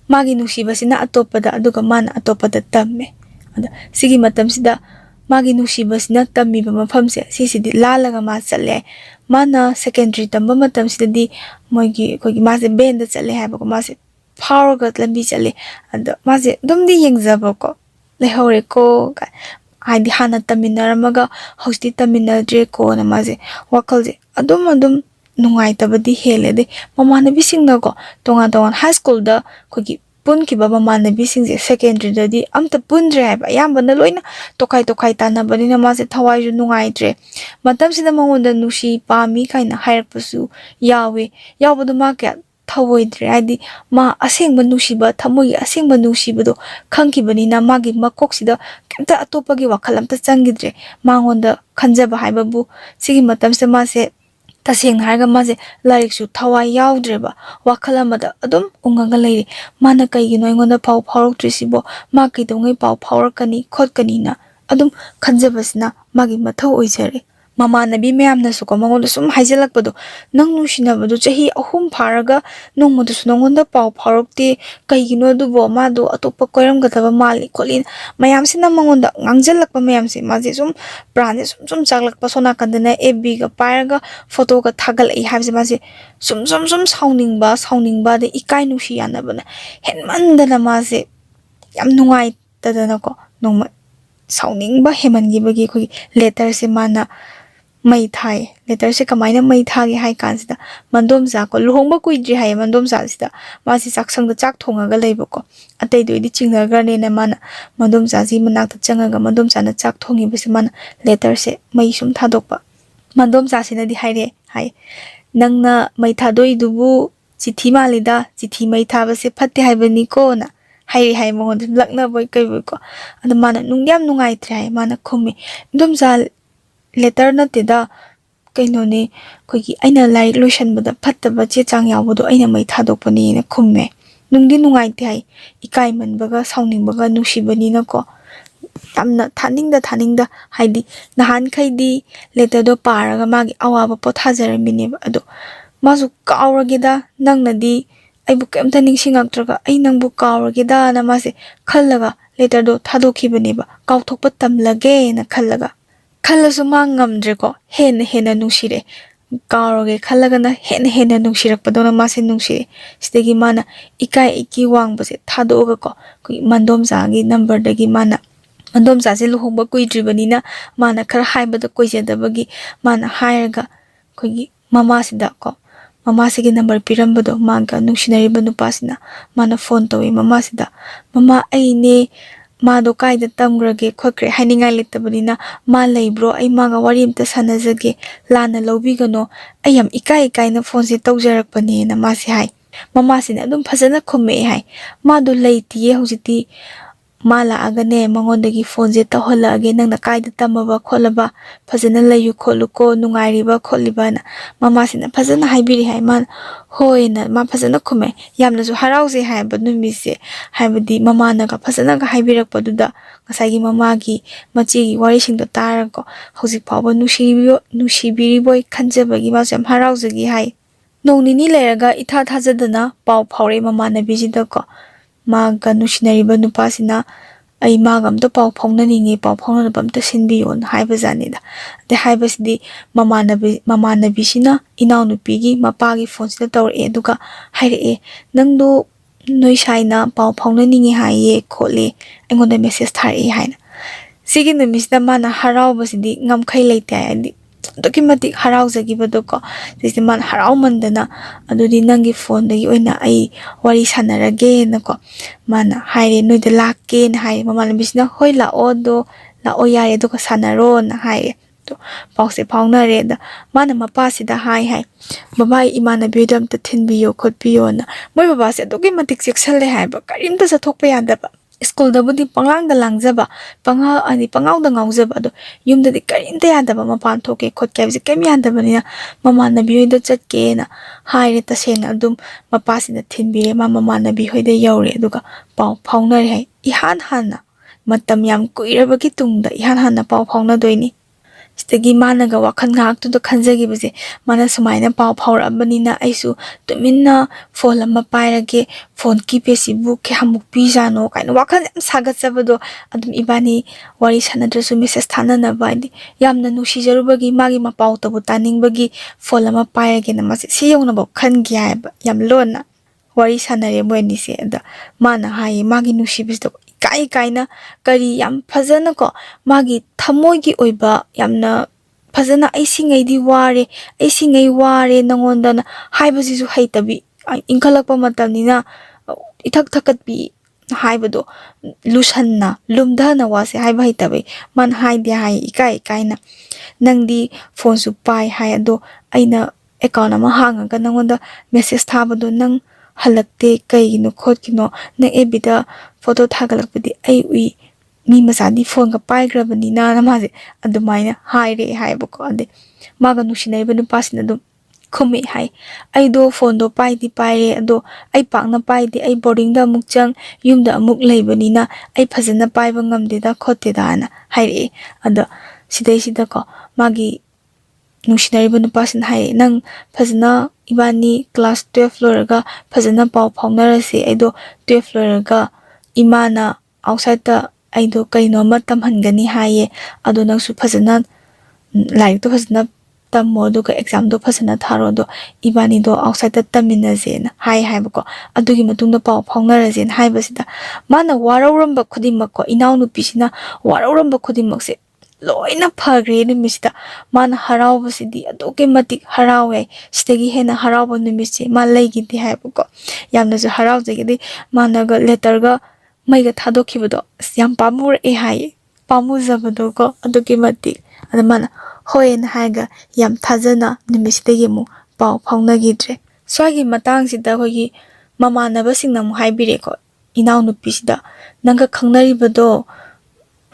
magi nusibasina atopada aduga mana atopada tamme ada sigi matamsida magi nusibasina tammiba mafamse sisidi lalaga ma challe mana secondary tamba matamsidadi moigi kogi mase benda challe haiba ko mase phawraga lambi challe ada mase dumdi yengjaba ko lehore ko haidi hana taminaramaga hosti taminadre ko na mase wakalje adum nungaitabadi helede mamanabi singna ko tonga high school da kogi punkiba mamanabi singje secondary dadi amta pundre haiba yambana loina tokai tanabani na mase thawai ju nungaitre matamsida mangonda nusi pami kaina hairakpasu yawbadu ma kya thawoidre haidi ma asengba nusiba thamoi asengba nusibado khangkibani na magi makoksida kemta atopagi wakhal amta changidre mangonda khanjaba haibabu sigi matamsida mase taseng harga maje lariksu thawai yaudreba wakhala mada adum ungaga leiri mana kaigino ingonda paw phawroktrisibo ma kaidongai paw phawrakani khotkani na adum khanjabasna magi mathau oijare mamanabi meyamna suko mangonda sum haijalakpado nang nusinabado chahi ahum pharaga nongmodu sunongonda paw phawrokte kaigino dubo mado atopa koiramgataba mali kholin mayamsina mangonda ngangjalakpa mayamse maje sum prane sum chaklakpa sona kandana fb ga pairaga photo ga thagal ai habse maje sum sauningba de ikai nusi yanabana henmandana maje yam nungai tadana ko nongma sauningba hemangibagi khoi letter se mana mai thai letter se kamaina mai thagi hai kansida mandomza ko luhongba kuidri hai mandomza sida masi saksangda chak thongaga leibako atei doidi chingnaga ne na mana mandomza ji manakta changaga mandomza na chak thongi bise mana letter se mai sum thadokpa mandomza sina di haire hai nangna mai thadoi dubu chithi malida chithi mai thaba se phatte haibani ko na hai mongon lakna boy kai boy ko ada mana nungyam nungai thrai mana khumi domza letter na teda kaino ne kogi aina lai lotion bada phattaba che chang yawdo aina mai thadokpani na khumme nungdi nungai thai ikai manbaga sauningbaga nusibani na ko tamna thaningda haidi nahan khaidi letter do paraga magi awaba pothajarmini ado masu kauragida nangnadi ꯑꯩꯕꯨ ꯀꯩꯝꯇ ꯅꯤꯡꯁꯤꯡꯉꯛꯇ꯭ꯔꯒ ꯑꯩ ꯅꯪꯕꯨ ꯀꯥꯎꯔꯒꯦꯗꯥꯅ ꯃꯥꯁꯦ ꯈꯜꯂꯒ ꯂꯦꯇꯔꯗꯣ ꯊꯥꯗꯣꯛꯈꯤꯕꯅꯦꯕ ꯀꯥꯎꯊꯣꯛꯄ ꯇꯝꯂꯒꯦꯅ ꯈꯜꯂꯁꯨ ꯃꯥ ꯉꯝꯗ꯭ꯔꯦꯀꯣ ꯍꯦꯟꯅ ꯅꯨꯡꯁꯤꯔꯦ ꯀꯥꯎꯔꯒꯦ ꯈꯜꯂꯒꯅ ꯍꯦꯟꯅ ꯅꯨꯡꯁꯤꯔꯛꯄꯗꯧꯅ ꯃꯥꯁꯦ ꯅꯨꯡꯁꯤꯔꯦ ꯁꯤꯗꯒꯤ ꯃꯥꯅ ꯏꯀꯥꯏ ꯋꯥꯡꯕꯁꯦ ꯊꯥꯗꯣꯛꯑꯒꯀꯣ ꯑꯩꯈꯣꯏꯒꯤ ꯃꯟꯗꯣꯝꯆꯥꯒꯤ ꯅꯝꯕꯔꯗꯒꯤ ꯃꯥꯅ ꯃꯟꯗꯣꯝꯆꯥꯁꯦ ꯂꯨꯍꯣꯡꯕ ꯀꯨꯏꯗ꯭ꯔꯤꯕꯅꯤꯅ ꯃꯥꯅ ꯈꯔ ꯍꯥꯏꯕꯗ ꯀꯣꯏꯖꯗꯕꯒꯤ ꯃꯥꯅ ꯍꯥꯏꯔꯒ ꯑꯩꯈꯣꯏꯒꯤ ꯃꯃꯥꯁꯤꯒꯤ ꯅꯝꯕꯔ ꯄꯤꯔꯝꯕꯗꯣ ꯃꯥꯒ ꯅꯨꯡꯁꯤꯅꯔꯤꯕ ꯅꯨꯄꯥꯁꯤꯅ ꯃꯥꯅ ꯐꯣꯟ ꯇꯧꯏ ꯃꯃꯥꯁꯤꯗ ꯃꯃꯥ ꯑꯩꯅꯦ ꯃꯥꯗꯣ ꯀꯥꯏꯗ ꯇꯝꯈ꯭ꯔꯒꯦ ꯈꯣꯠꯈ꯭ꯔꯦ ꯍꯥꯏꯅꯤꯡꯉꯥꯏ ꯂꯩꯇꯕꯅꯤꯅ ꯃꯥ ꯂꯩꯕ꯭ꯔꯣ ꯑꯩ ꯃꯥꯒ ꯋꯥꯔꯤ ꯑꯝꯇ ꯁꯥꯟꯅꯖꯒꯦ ꯂꯥꯟꯅ ꯂꯧꯕꯤꯒꯅꯣ ꯑꯩ ꯌꯥꯝ ꯏꯀꯥꯏꯅ ꯐꯣꯟꯁꯦ ꯇꯧꯖꯔꯛꯄꯅꯦꯅ ꯃꯥꯁꯦ ꯍꯥꯏ ꯃꯃꯥꯁꯤꯅ ꯑꯗꯨꯝ ꯐꯖꯅ ꯈꯨꯝꯃꯛꯑꯦ ꯍꯥꯏ ꯃꯥꯗꯣ ꯂꯩꯇꯤꯌꯦ ꯍꯧꯖꯤꯛꯇꯤ ꯃꯥ ꯂꯥꯛꯑꯒꯅꯦ ꯃꯉꯣꯟꯗꯒꯤ ꯐꯣꯟꯁꯦ ꯇꯧꯍꯜꯂꯛꯑꯒꯦ ꯅꯪꯅ ꯀꯥꯏꯗ ꯇꯝꯃꯕ ꯈꯣꯠꯂꯕ ꯐꯖꯅ ꯂꯩꯌꯨ ꯈꯣꯠꯂꯨꯀꯣ ꯅꯨꯡꯉꯥꯏꯔꯤꯕ ꯈꯣꯠꯂꯤꯕꯅ ꯃꯃꯥꯁꯤꯅ ꯐꯖꯅ ꯍꯥꯏꯕꯤꯔꯤ ꯍꯥꯏ ꯃꯥꯅ ꯍꯣꯏꯅ ꯃꯥ ꯐꯖꯅ ꯈꯨꯝꯃꯦ ꯌꯥꯝꯅꯁꯨ ꯍꯔꯥꯎꯖꯩ ꯍꯥꯏꯕ ꯅꯨꯃꯤꯠꯁꯦ ꯍꯥꯏꯕꯗꯤ ꯃꯃꯥꯅꯒ ꯐꯖꯅꯒ ꯍꯥꯏꯕꯤꯔꯛꯄꯗꯨꯗ ꯉꯁꯥꯏꯒꯤ ꯃꯃꯥꯒꯤ ꯃꯆꯦꯒꯤ ꯋꯥꯔꯤꯁꯤꯡꯗꯣ ꯇꯥꯔꯒꯀꯣ ꯍꯧꯖꯤꯛ ꯐꯥꯎꯕ ꯅꯨꯡꯁꯤꯕꯤꯔꯤꯕꯣꯏ ꯈꯟꯖꯕꯒꯤ ꯃꯥꯁꯨ ꯌꯥꯝ ꯍꯔꯥꯎꯖꯈꯤ ꯍꯥꯏ ꯅꯣꯡ ꯅꯤꯅꯤ ꯂꯩꯔꯒ ꯏꯊꯥ ꯊꯥꯖꯗꯅ ꯄꯥꯎ ꯐꯥꯎꯔꯛꯑꯦ ꯃꯃꯥꯟꯅꯕꯤꯁꯤꯗꯀꯣ ꯃꯥꯒ ꯅꯨꯡꯁꯤꯅꯔꯤꯕ ꯅꯨꯄꯥꯁꯤꯅ ꯑꯩ ꯃꯥꯒ ꯑꯝꯇ ꯄꯥꯎ ꯐꯥꯎꯅꯅꯤꯡꯉꯤ ꯄꯥꯎ ꯐꯥꯎꯅꯅꯕ ꯑꯝꯇ ꯁꯤꯟꯕꯤꯌꯣꯅ ꯍꯥꯏꯕꯖꯥꯠꯅꯤꯗ ꯑꯗꯩ ꯍꯥꯏꯕꯁꯤꯗꯤ ꯃꯃꯥꯟꯅꯕꯤꯁꯤꯅ ꯏꯅꯥꯎꯅꯨꯄꯤꯒꯤ ꯃꯄꯥꯒꯤ ꯐꯣꯟꯁꯤꯗ ꯇꯧꯔꯛꯑꯦ ꯑꯗꯨꯒ ꯍꯥꯏꯔꯛꯑꯦ ꯅꯪꯗꯣ ꯅꯣꯏ ꯁꯥꯏꯅ ꯄꯥꯎ ꯐꯥꯎꯅꯅꯤꯡꯉꯤ ꯍꯥꯏꯌꯦ ꯈꯣꯠꯂꯦ ꯑꯩꯉꯣꯟꯗ ꯃꯦꯁꯦꯁ ꯊꯥꯔꯛꯑꯦ ꯍꯥꯏꯅ ꯁꯤꯒꯤ ꯅꯨꯃꯤꯠꯁꯤꯗ ꯃꯥꯅ ꯍꯔꯥꯎꯕꯁꯤꯗꯤ ꯉꯝꯈꯩ ꯂꯩꯇꯦ ꯍꯥꯏꯗꯤ ꯑꯗꯨꯛꯀꯤ ꯃꯇꯤꯛ ꯍꯔꯥꯎꯖꯈꯤꯕꯗꯣꯀꯣ ꯁꯤꯁꯦ ꯃꯥꯅ ꯍꯔꯥꯎꯃꯟꯗꯅ ꯑꯗꯨꯗꯤ ꯅꯪꯒꯤ ꯐꯣꯟꯗꯒꯤ ꯑꯣꯏꯅ ꯑꯩ ꯋꯥꯔꯤ ꯁꯥꯟꯅꯔꯒꯦꯅꯀꯣ ꯃꯥꯅ ꯍꯥꯏꯔꯦ ꯅꯣꯏꯗ ꯂꯥꯛꯀꯦꯅ ꯍꯥꯏꯌꯦ ꯃꯃꯥꯟꯅꯕꯤꯁꯤꯅ ꯍꯣꯏ ꯂꯥꯛꯑꯣ ꯌꯥꯔꯦ ꯑꯗꯨꯒ ꯁꯥꯟꯅꯔꯣꯅ ꯍꯥꯏꯌꯦ ꯑꯗꯣ ꯄꯥꯎꯁꯦ ꯐꯥꯎꯅꯔꯦ ꯑꯗ ꯃꯥꯅ ꯃꯄꯥꯁꯤꯗ ꯍꯥꯏ ꯕꯕꯥ ꯏꯃꯥꯟꯅꯕꯤꯗꯣ ꯑꯝꯇ ꯊꯤꯟꯕꯤꯌꯣ ꯈꯣꯠꯄꯤꯌꯣꯅ ꯃꯣꯏ ꯕꯕꯥꯁꯦ ꯑꯗꯨꯛꯀꯤ ꯃꯇꯤꯛ ꯆꯦꯛꯁꯜꯂꯦ ꯍꯥꯏꯕ ꯀꯔꯤꯝꯇ ꯆꯠꯊꯣꯛꯄ ꯌꯥꯗꯕ ꯁ꯭ꯀꯨꯜꯗꯕꯨꯗꯤ ꯄꯪꯂꯥꯡꯗ ꯂꯥꯡꯖꯕ ꯄꯪꯉꯥꯎꯗ ꯉꯥꯎꯖꯕ ꯑꯗꯣ ꯌꯨꯝꯗꯗꯤ ꯀꯔꯤꯝꯇ ꯌꯥꯗꯕ ꯃꯄꯥن ꯊꯣꯛꯀꯦ ꯈꯣꯠꯀꯦ ꯍꯥꯏꯕꯁꯦ ꯀꯩꯝ ꯌꯥꯗꯕꯅꯤ나 ꯃꯃꯥꯟꯅꯕꯤ ꯍꯣꯏꯗꯆꯠꯀꯦꯅ ꯍꯥꯏꯔꯦ ꯇꯁꯦꯡꯅ ꯑꯗꯨꯝ ꯃꯄꯥꯁꯤꯅ ꯊꯤꯟꯕꯤꯔꯦ ꯃꯃꯥꯟꯅꯕꯤ ꯍꯣꯏꯗ ꯌꯧꯔꯦ ꯑꯗꯨꯒ ꯄꯥꯎ ꯐꯥꯎꯅꯔꯦ ꯍꯥꯏ ꯏꯍꯥꯟ ꯍꯥꯟꯅ ꯃꯇꯝ ꯌꯥꯝ ꯀꯨꯏꯔꯕꯒꯤ ꯇꯨꯡꯗ ꯏꯍꯥꯟ ꯍꯥꯟꯅ ꯄꯥꯎ ꯐꯥꯎꯅꯗꯣꯏꯅꯤ ꯁꯤꯗꯒꯤ ꯃꯥꯅꯒ ꯋꯥꯈꯜ ꯉꯥꯏꯍꯥꯛꯇꯨꯗ ꯈꯟꯖꯈꯤꯕꯁꯦ ꯃꯥꯅ ꯁꯨꯃꯥꯏꯅ ꯄꯥꯎ ꯐꯥꯎꯔꯛꯑꯕꯅꯤꯅ ꯑꯩꯁꯨ ꯇꯨꯃꯤꯟꯅ ꯐꯣꯟ ꯑꯃ ꯄꯥꯏꯔꯒꯦ ꯐꯣꯟ ꯀꯤꯄꯦꯗꯁꯤꯕꯨ ꯀꯌꯥꯃꯨꯛ ꯄꯤꯖꯥꯅꯣ ꯀꯥꯏꯅ ꯋꯥꯈꯜ ꯌꯥꯝ ꯁꯥꯒꯠꯆꯕꯗꯣ ꯑꯗꯨꯝ ꯏꯕꯥꯅꯤ ꯋꯥꯔꯤ ꯁꯥꯟꯅꯗ꯭ꯔꯁꯨ ꯃꯦꯁꯦꯁ ꯊꯥꯅꯅꯕ ꯍꯥꯏꯗꯤ ꯌꯥꯝꯅ ꯅꯨꯡꯁꯤꯖꯔꯨꯕꯒꯤ ꯃꯥꯒꯤ ꯃꯄꯥꯎꯇꯕꯨ ꯇꯥꯅꯤꯡꯕꯒꯤ ꯐꯣꯟ ꯑꯃ ꯄꯥꯏꯔꯒꯦꯅ ꯃꯥꯁꯦ ꯁꯤ ꯌꯧꯅꯐꯥꯎ ꯈꯟꯒꯦ ꯍꯥꯏꯕ ꯌꯥꯝ ꯂꯣꯟꯅ ꯋꯥꯔꯤ ꯁꯥꯟꯅꯔꯦ ꯃꯣꯏ ꯑꯅꯤꯁꯦ ꯑꯗ ꯃꯥꯅ ꯍꯥꯏꯌꯦ ꯃꯥꯒꯤ ꯅꯨꯡꯁꯤꯕꯁꯤꯗ ꯏꯀꯥꯏꯅ ꯀꯔꯤ ꯌꯥꯝ ꯐꯖꯅꯀꯣ ꯃꯥꯒꯤ ꯊꯃꯣꯏꯒꯤ ꯑꯣꯏꯕ ꯌꯥꯝꯅ ꯐꯖꯅ ꯑꯩ ꯁꯤꯉꯩ ꯋꯥꯔꯦ ꯅꯪꯉꯣꯟꯗꯅ ꯍꯥꯏꯕꯁꯤꯁꯨ ꯍꯩꯇꯕꯤ ꯏꯟꯈꯠꯂꯛꯄ ꯃꯇꯝꯅꯤꯅ ꯏꯊꯛ ꯊꯛꯀꯠꯄꯤ ꯍꯥꯏꯕꯗꯣ ꯂꯨꯝꯙꯅ ꯋꯥꯁꯦ ꯍꯥꯏꯕ ꯍꯩꯇꯕꯩ ꯃꯥꯅ ꯍꯥꯏꯗꯦ ꯍꯥꯏ ꯏꯀꯥꯏꯅ ꯅꯪꯗꯤ ꯐꯣꯟꯁꯨ ꯄꯥꯏ ꯍꯥꯏ ꯑꯗꯣ ꯑꯩꯅ ꯑꯦꯀꯥꯎꯟ ꯑꯃ ꯍꯥꯡꯉꯒ ꯅꯪꯉꯣꯟꯗ ꯃꯦꯁꯦꯁ ꯊꯥꯕꯗꯣ ꯅꯪ ꯍꯜꯂꯛꯇꯦ ꯀꯩꯒꯤꯅꯣ ꯈꯣꯠꯀꯤꯅꯣ ꯅꯪ ꯑꯦꯕꯤꯗ ꯐꯣꯇꯣ ꯊꯥꯒꯠꯂꯛꯄꯗꯤ ꯑꯩ ꯎꯏ ꯃꯤ ꯃꯆꯥꯗꯤ ꯐꯣꯟꯒ ꯄꯥꯏꯈ꯭ꯔꯕꯅꯤꯅ ꯃꯥꯁꯦ ꯑꯗꯨꯃꯥꯏꯅ ꯍꯥꯏꯔꯛꯑꯦ ꯍꯥꯏꯕꯀꯣ ꯑꯗꯩ ꯃꯥꯒ ꯅꯨꯡꯁꯤꯅꯔꯤꯕ ꯅꯨꯄꯥꯁꯤꯅ ꯑꯗꯨꯝ ꯈꯨꯝꯃꯛꯑꯦ ꯍꯥꯏ ꯑꯩꯗꯣ ꯐꯣꯟꯗꯣ ꯄꯥꯏꯗꯤ ꯄꯥꯏꯔꯦ ꯑꯗꯣ ꯑꯩ ꯄꯥꯛꯅ ꯄꯥꯏꯗꯦ ꯑꯩ ꯕꯣꯔꯗꯤꯡꯗ ꯑꯃꯨꯛ ꯆꯪ ꯌꯨꯝꯗ ꯑꯃꯨꯛ ꯂꯩꯕꯅꯤꯅ ꯑꯩ ꯐꯖꯅ ꯄꯥꯏꯕ ꯉꯝꯗꯦꯗ ꯈꯣꯠꯇꯦꯗꯅ ꯍꯥꯏꯔꯛꯑꯦ ꯑꯗꯣ ꯁꯤꯗꯩꯁꯤꯗꯀꯣ ꯃꯥꯒꯤ ꯅꯨꯡꯁꯤꯅꯔꯤꯕ ꯅꯨꯄꯥꯁꯤꯅ ꯍꯥꯏꯔꯛꯑꯦ ꯅꯪ ꯐꯖꯅ ꯏꯕꯥꯅꯤ ꯀ꯭ꯂꯥꯁ 12 ꯂꯣꯏꯔꯒ ꯐꯖꯅ ꯄꯥꯎ ꯐꯥꯎꯅꯔꯁꯤ ꯑꯩꯗோ 12 ꯂꯣꯏꯔꯒ ꯏꯃꯥꯅ ꯑꯥꯎꯠꯁꯥꯏꯗꯠꯇ ꯑꯩꯗꯣ ꯀꯩꯅꯣꯝꯃ ꯇꯝꯍꯟꯒꯅꯤ ꯍꯥꯏꯌꯦ ꯑꯗꯣ ꯅꯪꯁꯨ ꯐꯖꯅ ꯂꯥꯏꯔꯤꯛꯇꯣ ꯐꯖꯅ ꯇꯝꯃꯣ ꯑꯗꯨꯒ ꯑꯦꯛꯖꯥꯝꯗꯣ ꯐꯖꯅ ꯊꯥꯔꯣ ꯑꯗꯣ ꯏꯕꯥꯅꯤꯗꯣ ꯑꯥꯎꯠꯁꯥꯏꯗꯠꯇ ꯇꯝꯃꯤꯟꯅꯁꯦꯅ ꯍꯥꯏꯕꯀꯣ ꯑꯗꯨꯒꯤ ꯃꯇꯨꯡꯗ ꯄꯥꯎ ꯐꯥꯎꯅꯔꯁꯦꯅ ꯍꯥꯏꯕꯁꯤꯗ ꯃꯥꯅ ꯋꯥꯔꯧꯔꯝꯕ ꯈꯨꯗꯤꯡꯃꯛꯀꯣ ꯏꯅꯥꯎꯅꯨꯄꯤꯁꯤꯅ ꯋꯥꯔꯧꯔꯝꯕ ꯈꯨꯗꯤꯡꯃꯛꯁꯦ ꯂꯣꯏꯅ ꯐꯈ꯭ꯔꯦ ꯅꯨꯃꯤꯠꯁꯤꯗ ꯃꯥꯅ ꯍꯔꯥꯎꯕꯁꯤꯗꯤ ꯑꯗꯨꯛꯀꯤ ꯃꯇꯤꯛ ꯍꯔꯥꯎꯋꯦ ꯁꯤꯗꯒꯤ ꯍꯦꯟꯅ ꯍꯔꯥꯎꯕ ꯅꯨꯃꯤꯠꯁꯦ ꯃꯥ ꯂꯩꯈꯤꯗꯦ ꯍꯥꯏꯕꯀꯣ ꯌꯥꯝꯅꯁꯨ ꯍꯔꯥꯎꯖꯈꯤꯗꯦ ꯃꯥꯅꯒ ꯂꯦꯇꯔꯒ ꯃꯩꯒ ꯊꯥꯗꯣꯛꯈꯤꯕꯗꯣ ꯑꯁ ꯌꯥꯝ ꯄꯥꯝꯃꯨꯔꯛꯑꯦ ꯍꯥꯏꯌꯦ ꯄꯥꯝꯃꯨꯖꯕꯗꯣꯀꯣ ꯑꯗꯨꯛꯀꯤ ꯃꯇꯤꯛ ꯑꯗ ꯃꯥꯅ ꯍꯣꯏꯅ ꯍꯥꯏꯔꯒ ꯌꯥꯝ ꯊꯥꯖꯅ ꯅꯨꯃꯤꯠꯁꯤꯗꯒꯤ ꯑꯃꯨꯛ ꯄꯥꯎ ꯐꯥꯎꯅꯈꯤꯗ꯭ꯔꯦ ꯁ꯭ꯋꯥꯏꯒꯤ ꯃꯇꯥꯡꯁꯤꯗ ꯑꯩꯈꯣꯏꯒꯤ ꯃꯃꯥꯟꯅꯕꯁꯤꯡꯅ ꯑꯃꯨꯛ ꯍꯥꯏꯕꯤꯔꯦꯀꯣ ꯏꯅꯥꯎꯅꯨꯄꯤꯁꯤꯗ ꯅꯪꯒ ꯈꯪꯅꯔꯤꯕꯗꯣ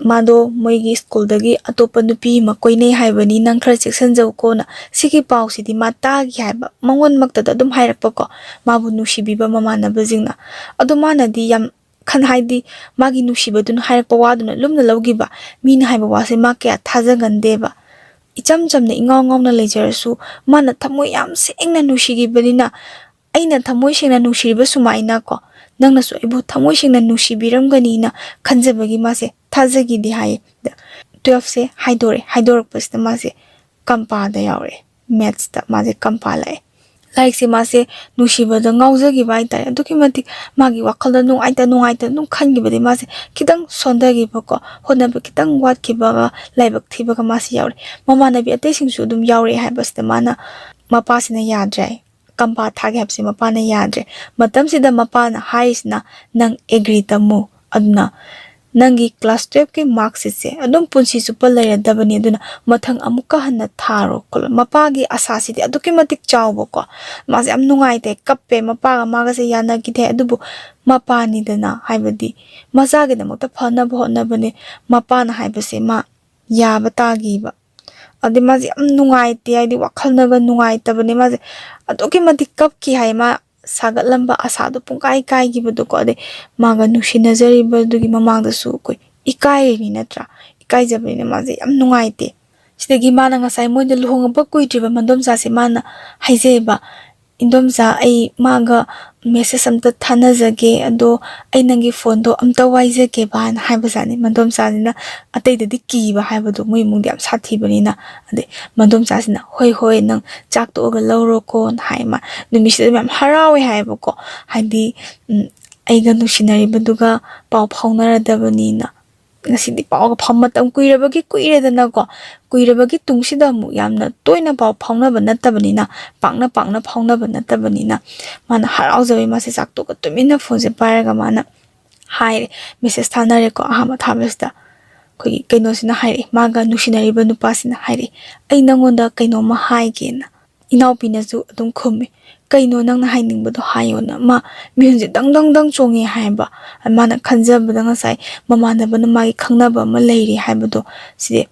ꯃꯥꯗꯣ ꯃꯣꯏꯒꯤ ꯁ꯭ꯀꯨꯜꯗꯒꯤ ꯑꯇꯣꯞꯄ ꯅꯨꯄꯤ ꯑꯃ ꯀꯣꯏꯅꯩ ꯍꯥꯏꯕꯅꯤ ꯅꯪ ꯈꯔ ꯆꯦꯛꯁꯤꯟꯖꯧꯀꯣꯅ ꯁꯤꯒꯤ ꯄꯥꯎꯁꯤꯗꯤ ꯃꯥ ꯇꯥꯒꯤ ꯍꯥꯏꯕ ꯃꯉꯣꯟꯃꯛꯇꯗ ꯑꯗꯨꯝ ꯍꯥꯏꯔꯛꯄꯀꯣ ꯃꯥꯕꯨ ꯅꯨꯡꯁꯤꯕꯤꯕ ꯃꯃꯥꯟꯅꯕꯁꯤꯡꯅ ꯑꯗꯣ ꯃꯥꯅꯗꯤ ꯌꯥꯝ ꯍꯥꯏꯗꯤ ꯃꯥꯒꯤ ꯅꯨꯡꯁꯤꯕꯗꯨꯅ ꯍꯥꯏꯔꯛꯄ ꯋꯥꯗꯨꯅ ꯂꯨꯝꯅ ꯂꯧꯈꯤꯕ ꯃꯤꯅ ꯍꯥꯏꯕ ꯋꯥꯁꯦ ꯃꯥ ꯀꯌా ꯊꯥꯖꯒꯟꯗꯦꯕ ꯏꯆꯝ ꯆꯝꯅ ꯏꯉꯥꯎ ꯉꯥꯎꯅ ꯂꯩꯖꯔꯁꯨ ꯃꯥꯅ ꯊꯃꯣꯏ ꯌꯥꯝ ꯁꯦꯡꯅ ꯅꯨꯡꯁꯤꯈꯤꯕꯅꯤꯅ ꯑꯩꯅ ꯊꯃꯣꯏ ꯁꯦꯡꯅ ꯅꯨꯡꯁꯤꯔꯤꯕ ꯁꯨꯃꯥꯏꯅ ꯀꯣ ꯅꯪꯅꯁꯨ ꯑꯩꯕꯨ ꯊꯃꯣꯏ ꯁꯦꯡꯅ ꯅꯨꯡꯁꯤꯕꯤꯔꯝꯒꯅꯤꯅ ꯈꯟꯖꯕꯒꯤ ꯃꯥꯁꯦ ꯊꯥꯖꯈꯤꯗꯦ ꯍꯥꯏꯌꯦ 12ꯁꯦ ꯍꯥꯏꯗꯣꯔꯛꯄꯁꯤꯗ ꯃꯥꯁꯦ ꯀꯝꯄꯥꯗ ꯌꯥꯎꯔꯛꯑꯦ ꯃꯦꯠꯁꯇ ꯃꯥꯁꯦ ꯀꯝꯄꯥ ꯂꯥꯛꯑꯦ ꯂꯥꯏꯔꯤꯛꯁꯦ ꯃꯥꯁꯦ ꯅꯨꯡꯁꯤꯕꯗ ꯉꯥꯎꯖꯈꯤꯕ ꯍꯥꯏꯇꯥꯔꯦ ꯑꯗꯨꯛꯀꯤ ꯃꯇꯤꯛ ꯃꯥꯒꯤ ꯋꯥꯈꯜꯗ ꯅꯨꯡꯉꯥꯏꯇ ꯑꯗꯨꯝ ꯈꯟꯈꯤꯕꯗꯤ ꯃꯥꯁꯦ ꯈꯤꯇꯪ ꯁꯣꯟꯊꯈꯤꯕꯀꯣ ꯍꯣꯠꯅꯕ ꯈꯤꯇꯪ ꯋꯥꯠꯈꯤꯕꯒ ꯂꯥꯏꯕꯛ ꯊꯤꯕꯒ ꯃꯥꯁꯦ ꯌꯥꯎꯔꯦ ꯃꯃꯥꯟꯅꯕꯤ ꯑꯇꯩꯁꯤꯡꯁꯨ ꯑꯗꯨꯝ ꯌꯥꯎꯔꯛꯑꯦ ꯍꯥꯏꯕꯁꯤꯗ ꯃꯥꯅ ꯃꯄꯥꯁꯤꯅ ꯌꯥꯗ꯭ꯔꯦ ꯀꯝꯄꯥ ꯊꯥꯒꯦ ꯍꯥꯏꯕꯁꯦ ꯃꯄꯥꯅ ꯌꯥꯗ꯭ꯔꯦ ꯃꯇꯝꯁꯤꯗ ꯃꯄꯥꯅ ꯍꯥꯏꯔꯤꯁꯤꯅ ꯅꯪ ꯑꯦꯒ꯭ꯔꯤ ꯇꯝꯃꯨ ꯑꯗꯨꯅ ꯅꯪꯒꯤ ꯀ꯭ꯂꯥꯁ 12ꯀꯤ ꯃꯥꯔꯛꯁꯤꯠꯁꯦ ꯑꯗꯨꯝ ꯄꯨꯟꯁꯤ ꯆꯨꯞꯄ ꯂꯩꯔꯗꯕꯅꯤ ꯑꯗꯨꯅ ꯃꯊꯪ ꯑꯃꯨꯛꯀ ꯍꯟꯅ ꯊꯥꯔꯣ ꯈꯣꯠꯂꯣ ꯃꯄꯥꯒꯤ ꯑꯁꯥꯁꯤꯗꯤ ꯑꯗꯨꯛꯀꯤ ꯃꯇꯤꯛ ꯆꯥꯎꯕꯀꯣ ꯃꯥꯁꯦ ꯌꯥꯝ ꯅꯨꯡꯉꯥꯏꯇꯦ ꯀꯞꯄꯦ ꯃꯄꯥꯒ ꯃꯥꯒꯁꯦ ꯌꯥꯅꯈꯤꯗꯦ ꯑꯗꯨꯕꯨ ꯃꯄꯥꯅꯤꯗꯅ ꯍꯥꯏꯕꯗꯤ ꯃꯆꯥꯒꯤꯗꯃꯛꯇ ꯐꯅꯕ ꯍꯣꯠꯅꯕꯅꯦ ꯃꯄꯥꯅ ꯍꯥꯏꯕꯁꯦ ꯃꯥ ꯌꯥꯕ ꯇꯥꯈꯤꯕ ꯑꯗꯩ ꯃꯥꯁꯦ ꯌꯥꯝ ꯅꯨꯡꯉꯥꯏꯇꯦ ꯍꯥꯏꯗꯤ ꯋꯥꯈꯜꯅꯒ ꯅꯨꯡꯉꯥꯏꯇꯕꯅꯦ ꯃꯥꯁꯦ ꯑꯗꯨꯛꯀꯤ ꯃꯇꯤꯛ ꯀꯞꯈꯤ ꯍꯥꯏ ꯃꯥ ꯁꯥꯒꯠꯂꯝꯕ ꯑꯁꯥꯗꯣ ꯄꯨꯡꯀꯥꯏ ꯀꯥꯏꯈꯤꯕꯗꯣꯀꯣ ꯑꯗꯩ ꯃꯥꯒ ꯅꯨꯡꯁꯤꯅꯖꯔꯤꯕꯗꯨꯒꯤ ꯃꯃꯥꯡꯗꯁꯨ ꯑꯩꯈꯣꯏ ꯏꯀꯥꯏꯔꯤꯅꯤ ꯅꯠꯇ꯭ꯔꯥ ꯏꯀꯥꯏꯖꯕꯅꯤꯅ ꯃꯥꯁꯦ ꯌꯥꯝ ꯅꯨꯡꯉꯥꯏꯇꯦ ꯁꯤꯗꯒꯤ ꯃꯥꯅ ꯉꯁꯥꯏ ꯃꯣꯏꯗ ꯂꯨꯍꯣꯡꯉꯛꯄ ꯀꯨꯏꯗ꯭ꯔꯤꯕ ꯃꯗꯣꯝꯆꯥꯁꯦ ꯃꯥꯅ ꯍꯥꯏꯖꯩꯕ ꯏꯟꯗꯣꯝꯆꯥ ꯑꯩ ꯃꯥꯒ ꯃꯦꯁꯦꯁ ꯑꯝꯇ ꯊꯥꯅꯖꯒꯦ ꯑꯗꯣ ꯑꯩ ꯅꯪꯒꯤ ꯐꯣꯟꯗꯣ ꯑꯝꯇ ꯋꯥꯏꯖꯒꯦꯕꯅ ꯍꯥꯏꯕꯖꯥꯠꯅꯤ ꯃꯗꯣꯝꯆꯥꯁꯤꯅ ꯑꯇꯩꯗꯗꯤ ꯀꯤꯕ ꯍꯥꯏꯕꯗꯣ ꯃꯣꯏ ꯏꯃꯨꯡꯗꯤ ꯌꯥꯝ ꯁꯥꯊꯤꯕꯅꯤꯅ ꯑꯗꯩ ꯃꯗꯣꯝꯆꯥꯁꯤꯅ ꯍꯣꯏ ꯅꯪ ꯆꯥꯛ ꯇꯣꯛꯑꯒ ꯂꯧꯔꯣꯀꯣꯅ ꯍꯥꯏ ꯃꯥ ꯅꯨꯃꯤꯠꯁꯤꯗ ꯌꯥꯝ ꯍꯔꯥꯎꯋꯦ ꯍꯥꯏꯌꯦꯕꯀꯣ ꯍꯥꯏꯗꯤ ꯑꯩꯒ ꯅꯨꯡꯁꯤꯅꯔꯤꯕꯗꯨꯒ ꯄꯥꯎ ꯐꯥꯎꯅꯔꯗꯕꯅꯤꯅ ngasi di pao ka phammatam kuirabagi kuiredana ko kuirabagi tungsida mu yamna toina pao phaunaba nattabanina pakna phaunaba nattabanina mana haraujawai mase sakto ka tumina phone se pairaga mana haire message thanare ko ahama thabesta koi kaino sina haire maga nusinariba nupa sina haire ai nangonda kaino ma haigena inaupinasu adum khumi kaino nangna hainingbodo hayona ma mihunje dang chongi haiba mana khanjabada ngasai mamanabana magi khangnaba ma leiri haibado side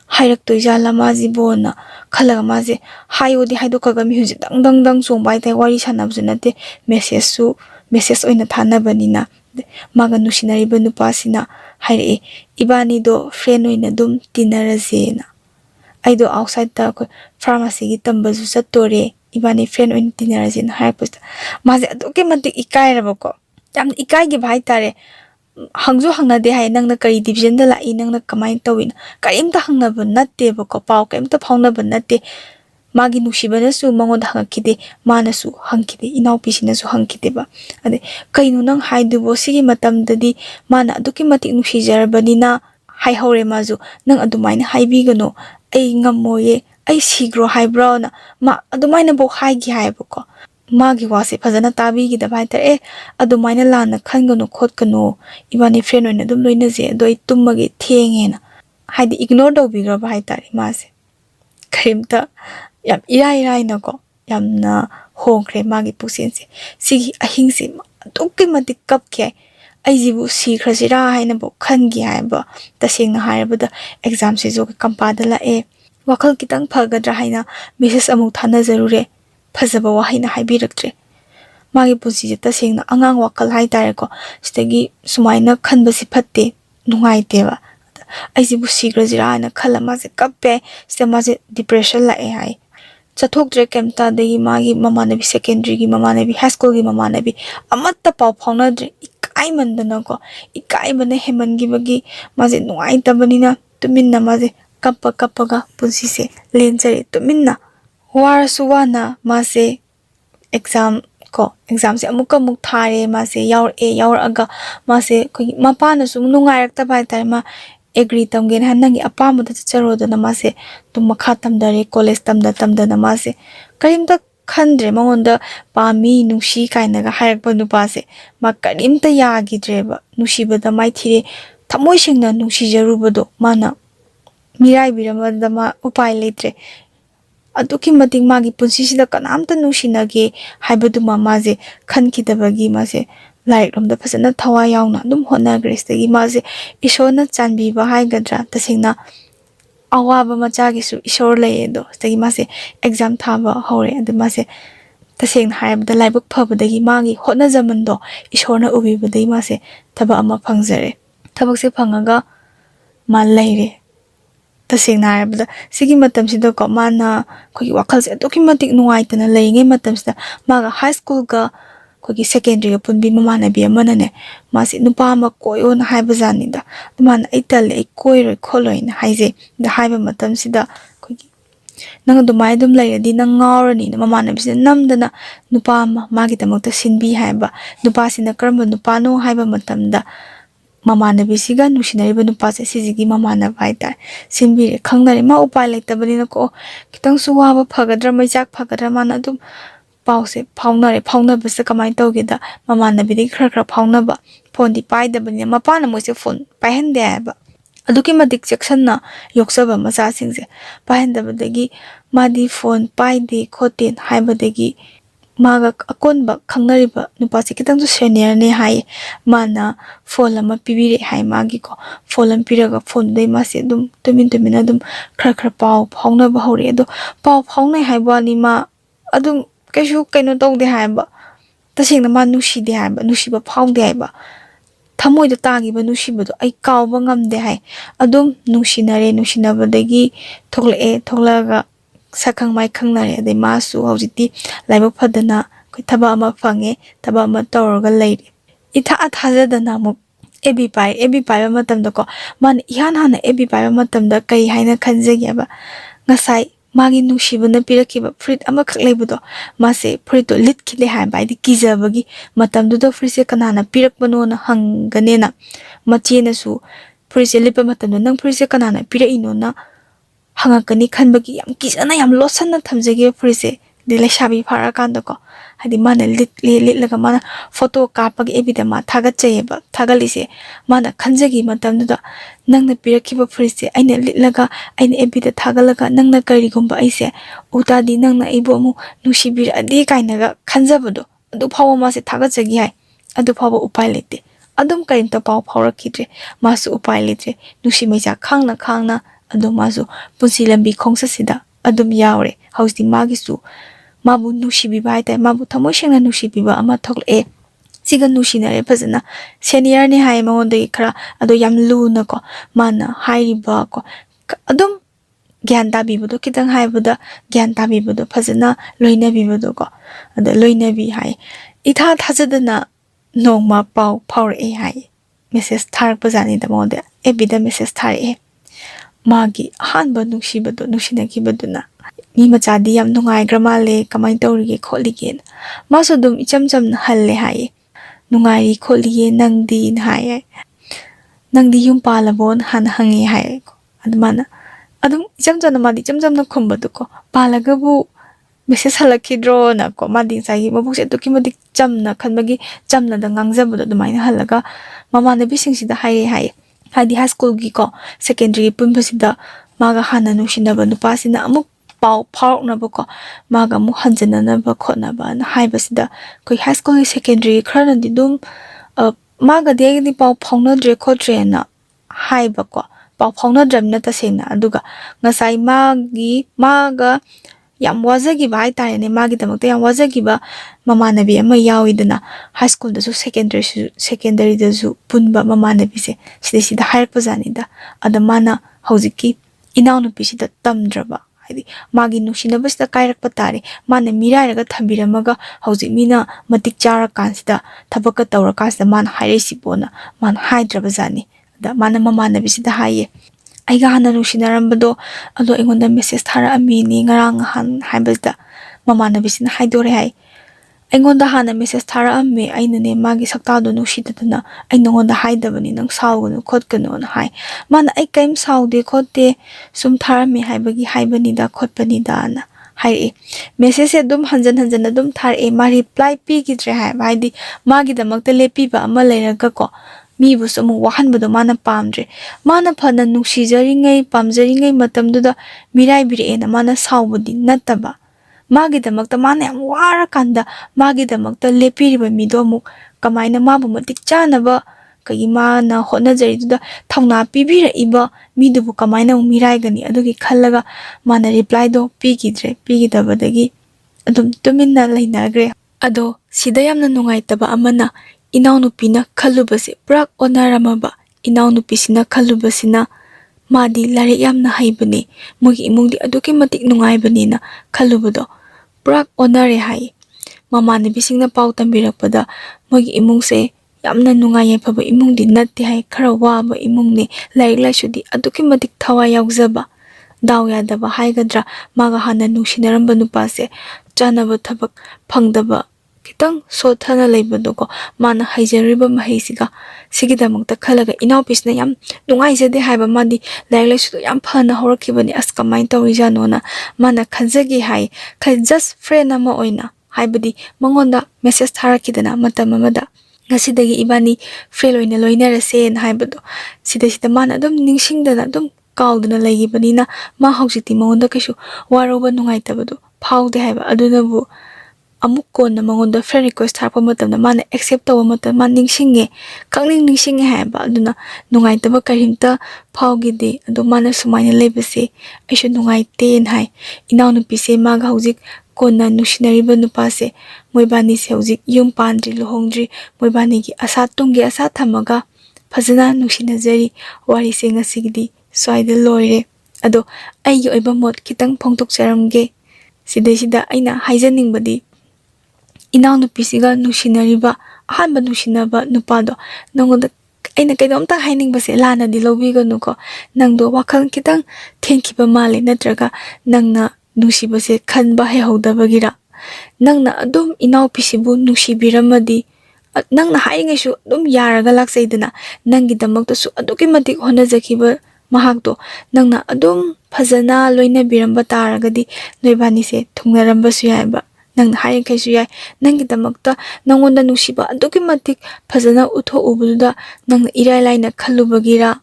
hairakto jala maji bona khalaga maje hayodi haidokaga mihunje dang chongba tai wari sanabsu nate message oina thanabanina maga nusinariba nupa sina haire ibani do friend oina dum tinarasena aido outside ta ko pharmacy gi tambazu satore ibani friend oin tinarajin haipust maze aduke matik ikairabako yam ikai gi bhai tare hangju hangnade hai nangna kari division da lai nangna kamai tawin karimta hangnaba natte bako paw kaimta phaunaba natte magi nushibana su mangon hangkide manasu hangkide inaupi sinasu hangkide ba ade kaino nang haidubo sigi matamdadi mana aduke matik nushijarbanina hai hore mazu nang adumaina haibigano ai ngamoye ai sigro haibro na ma adumaina bo haigi haibako magi wase phajana tabi gi da bai tare adumaina lana khangano khotkano ibani friend oina dum loina je doi tummagi thengena haidi ignore do bigra bai tare mase krimta yam irai nako yamna hongkre magi pusense sigi ahingse adukke matik kapke aijibu sikrasira haina bo khangi haiba tasengna haibada exam se jo kampada la e wakal kitang phagadra haina message amuk thana jarure phajaba wahaina haibiraktre magi pusi je tasengna angang wakal hai tare ko stagi sumaina khanbasi phatte nungai teba aijibu sikrasira haina khalama se kappe stema je depression la e hai chathok tre kemta degi magi mamanabi secondary gi mamanabi high school gi mamanabi amatta paw phauna dre ikai mandana ko ikai bana hemangi bagi maje nuai tabanina tuminna maje kappaga punsi se lenjare tuminna warasuwana mase exam se amukka muk thare mase yauraga mase koi mapana sum nungairakta bai tar ma agree tamgen hanangi apamada charodana mase tum makha tamdare college tamdana mase karimta khandre mangonda pami nungshi kainaga hairakpa nupa se ma karimta yagidreba nushibada mai thire thamoi singna nungshi jarubado mana mirai biramada ma upai letre aduki mating magi punsi sida kanamta nungsinage haibadu mamaje khankidabagi mase like romda phasana thawa yauna dum hona grestagi mase isona chanbi ba haigadra tasingna awaba machagi su isor leedo stagi mase exam thaba hore adu mase tasing haibda laibuk phabadagi magi hotna jamando isorna ubibadai mase thaba ama phangjare thabak se phangaga ma leire tasengna haibada sigi matamsida ko mana khoi wakhalse aduki matik nuaitana leingei matamsida maga high school ga khoi secondary ga punbi mamanabi amana ne masi nupa ma koyo na haibazani da man aitale ai koiroi kholoi na haije da haiba matamsida khoi nang dumai dum lairadi nang ngawrani na mamanabi namdana nupa ma magi tamakta sinbi haiba nupa sina karamba nupa no haiba matamda mamanabi siga nusinariba nupa se sijigi mamana baita sinbire khangnari ma upai laitabani na ko kitang suwaba phagadra maijak phagadra mana dum pause phauna basa kamai tawgeda mamanabi di khra phauna ba phone di pai da bani mapana moise phone pai hande ba aduki madik section na yoksaba macha singse pai hande badagi madi phone pai de khoten haibadagi maga akonba khangnariba nupasi kitang senior ne hai mana phone lama pibire hai magi ko phone lam piraga phone dei mase dum tumin dum khra pau phauna ba hore do pau phaunai hai ba ni ma adum kaishu kaino tawde hai ba tasengna ma nusi de hai ba nusi ba phaude hai ba thamoi da tagi ba nusi ba do ai kaw ba ngamde hai adum nusinabadagi thoklaga sakhang mai khangnare ade masu hojiti laibak phadana koi thaba ama phange thaba ama tawraga leire itha athajadana mu ebi pai ba matam da ko man ihan hana ebi pai ba matam da kai haina khanjegi ba ngasai magi nushibana pirakiba fruit ama khak leibudo mase fruit to lit khile ha bai di kijabagi matam du do fruit se kanana pirakbano na hanganena machena su fruit se lipa matam nang fruit se kanana pira ino na hangakani khanbagi yam kijana yam losan na thamjege fruit se dile shabi phara kanda ko hadi mana lit laga mana photo kapagi ebida ma thagat chayeba thagalise mana khanjagi matam du nangna pirakiba fruit se aina lit laga aina ebida thagalaga nangna kari gumba aise utadi nangna ibo mu nushibir adi kainaga khanjabado adu phawa ma se thagat chagi hai adu phawa upai lete adum kain ta paw phawra kidre masu upai lete nushi meja khangna adu masu punsi lambi khongsa sida adum yaure hausti magisu mabu nushi bai tai mabu thamoi sengna nushi biba ama thokle siga nushi nare phajana senior ni hai mawonde khara ado yam lu na ko mana hairiba ko adum gyan tabi bodo kitang hai boda gyan tabi bodo phajana loina bi bodo ko ado loina bi hai itha thajadana nongma paw phawr e hai message thar pajani da mawonde e bida message thar e magi hanba nushi bodo nushina ki boduna mi machadi yam nungai gramale kamai tawrige kholige maso dum icham halle hai nungai kholige nangdi hai nangdi yum palabon han hangi hai admana adum icham madi icham na khumbadu ko palagabu message halakidro na ko madi sai mabukse tukimadi chamna khanbagi chamna da ngangjabudo dumaina halaga mamana bisingsida hai hadi high school gi ko secondary pumbasida maga hana nushinaba nupasina amuk paw phawna bako maga mu hanjana na ba khona ba na haibasida koi high school secondary khana di dum maga de di paw phawna dre khotre na haiba ko paw phawna dram na ta sena aduga ngasai maga yam wazagi bai ta ne magi damakta yam wazagi ba mamanabi ama yawidana high school da su secondary da su punba mamanabi se sida hair pazani da adamana hojiki inaunu pisida tamdraba hadi magi nushinabasida kairak patare mana mirairaga thambiramaga hojik mina matik chara kansida thabaka tawra kasida man hairesi bona man haidraba jani da mana mamanabi sida haiye aiga hana nushinarambado ado engonda message thara amini ngarang han haibasda mamanabi sina haidore hai engonda hana message thara amme ainane magi saktado nushidadana ainongonda haidabani nang sawgunu khotkanu na hai mana ai kaim sawde khotte sum thara me haibagi haibani da khotpani da na hai message dum hanjan dum thar e ma reply pi gidre hai haidi magi damakta lepi ba ama leiraga ko mi bu sumu wahan bodo mana pamdre mana phana nukshijaringai pamjaringai matamduda mirai bire na mana sawbudi nataba magi damakta mana yam wara kanda magi damakta lepiriba mido mu kamaina mabu matik chanaba kagi mana hona jariduda thawna pibira iba midubu kamaina mirai gani adugi khallaga mana reply do pigidabadagi adum tuminna lainagre ado sida yamna nungaitaba amana inaunu pina khalubase prak onaramaba inaunu pisina khalubasina ꯃꯥꯗꯤ ꯂꯥꯏꯔꯤꯛ ꯌꯥꯝꯅ ꯍꯩꯕꯅꯤ, ꯃꯣꯏꯒꯤ ꯏꯃꯨꯡꯗꯤ ꯑꯗꯨꯛꯀꯤ ꯃꯇꯤꯛ ꯅꯨꯡꯉꯥꯏꯕꯅꯤꯅ ꯈꯜꯂꯨꯕꯗꯣ ꯄꯨꯔꯥ ꯑꯣꯟꯅꯔꯦ ꯍꯥꯏ꯫ ꯃꯃꯥꯟꯅꯕꯤꯁꯤꯡꯅ ꯄꯥꯎ ꯇꯝꯕꯤꯔꯛꯄꯗ ꯃꯣꯏꯒꯤ ꯏꯃꯨꯡꯁꯦ ꯌꯥꯝꯅ ꯅꯨꯡꯉꯥꯏ ꯌꯥꯏꯐꯕ ꯏꯃꯨꯡꯗꯤ ꯅꯠꯇꯦ ꯍꯥꯏ, ꯈꯔ ꯋꯥꯕ ꯏꯃꯨꯡꯅꯤ, ꯂꯥꯏꯔꯤꯛ ꯂꯥꯏꯁꯨꯗꯤ ꯑꯗꯨꯛꯀꯤ ꯃꯇꯤꯛ ꯊꯋꯥꯏ ꯌꯥꯎꯖꯕ, ꯗꯥꯎ ꯌꯥꯗꯕ ꯍꯥꯏꯒꯗ꯭ꯔꯥ, ꯃꯥꯒ ꯍꯥꯟꯅ ꯅꯨꯡꯁꯤꯅꯔꯝꯕ ꯅꯨꯄꯥꯁꯦ ꯆꯥꯅꯕ ꯊꯕꯛ ꯐꯪꯗꯕ, khitang sothana leibado ko mana haijariba mahisiga sigidamukta khalaga inaupishna yam nungaijade haiba madi lailai su yam phana horakibani as kamai tawija nona mana khanjagi hai khai just friend ama oina haibadi mangonda message tharakidana matam amada ngasidagi ibani friend oina loinarase na haibado sida mana adum ningsingdana adum kaudana laigibanina ma haujiti mangonda kaishu waroba nungaitabado phaude haiba adunabu amuk kona mangonda friend request tharpa matamna mana accept tawa matam man ningsinge kangning ningsinge haiba aduna nungaitaba karimta phawgide adu mana sumaina lebase aishu nungaite hai inaw nupise maga hojik kona nushinariba nupase moibani se hojik yum pandri lohongdri moibani gi asa tungge asa thamaga phajana nushinajari wari se ngasigidi swaida loire ado aigi oiba mot kitang phongtok charamge sida aina haijaningbadi inaw nupisiga nushinariba ahanba nushinaba nupado nangoda aina kaidomta hainingbase lana di lobiganu ko nangdo wakhal kitang thenkiba male natraga nangna nusibase khanba haudabagira nangna adum inaw pisibu nusibiramadi nangna haingeshu adum yaraga laksaidana nangi damakta su aduki matik honajakiba mahakto nangna adum phajana loina biramba taragadi noibani se thungnaramba su yaiba nang hayin kaisu yai nangi damakta nangonda nusiba aduki matik phajana utho ubuda nang irai laina khalubagira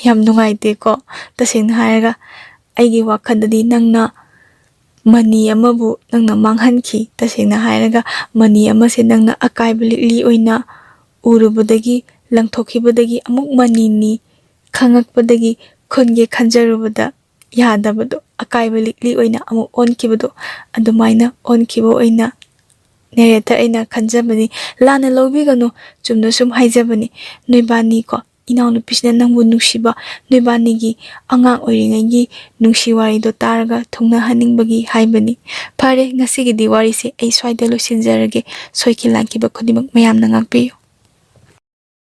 yam nungaite ko tasing hairaga aigi wakhadadi nangna mani amabu nangna manghanki tasing hairaga mani amase nangna akaibali oina urubadagi langthokibadagi amuk manini khangakpadagi khunge khanjarubada yadabado akaibali oina amuk onkibado adumaina onkibo oina narrator aina khanjabani lana lobiganu chumna sum haijabani noibani ko inaw nupisna nangbu nusiba noibani gi angang oiringai gi nungsi wari do taraga thungna haningbagi haibani phare ngasigi di wari se ai swaida lo sinjarage soiki lankiba khodimak mayam na ngakpiyo।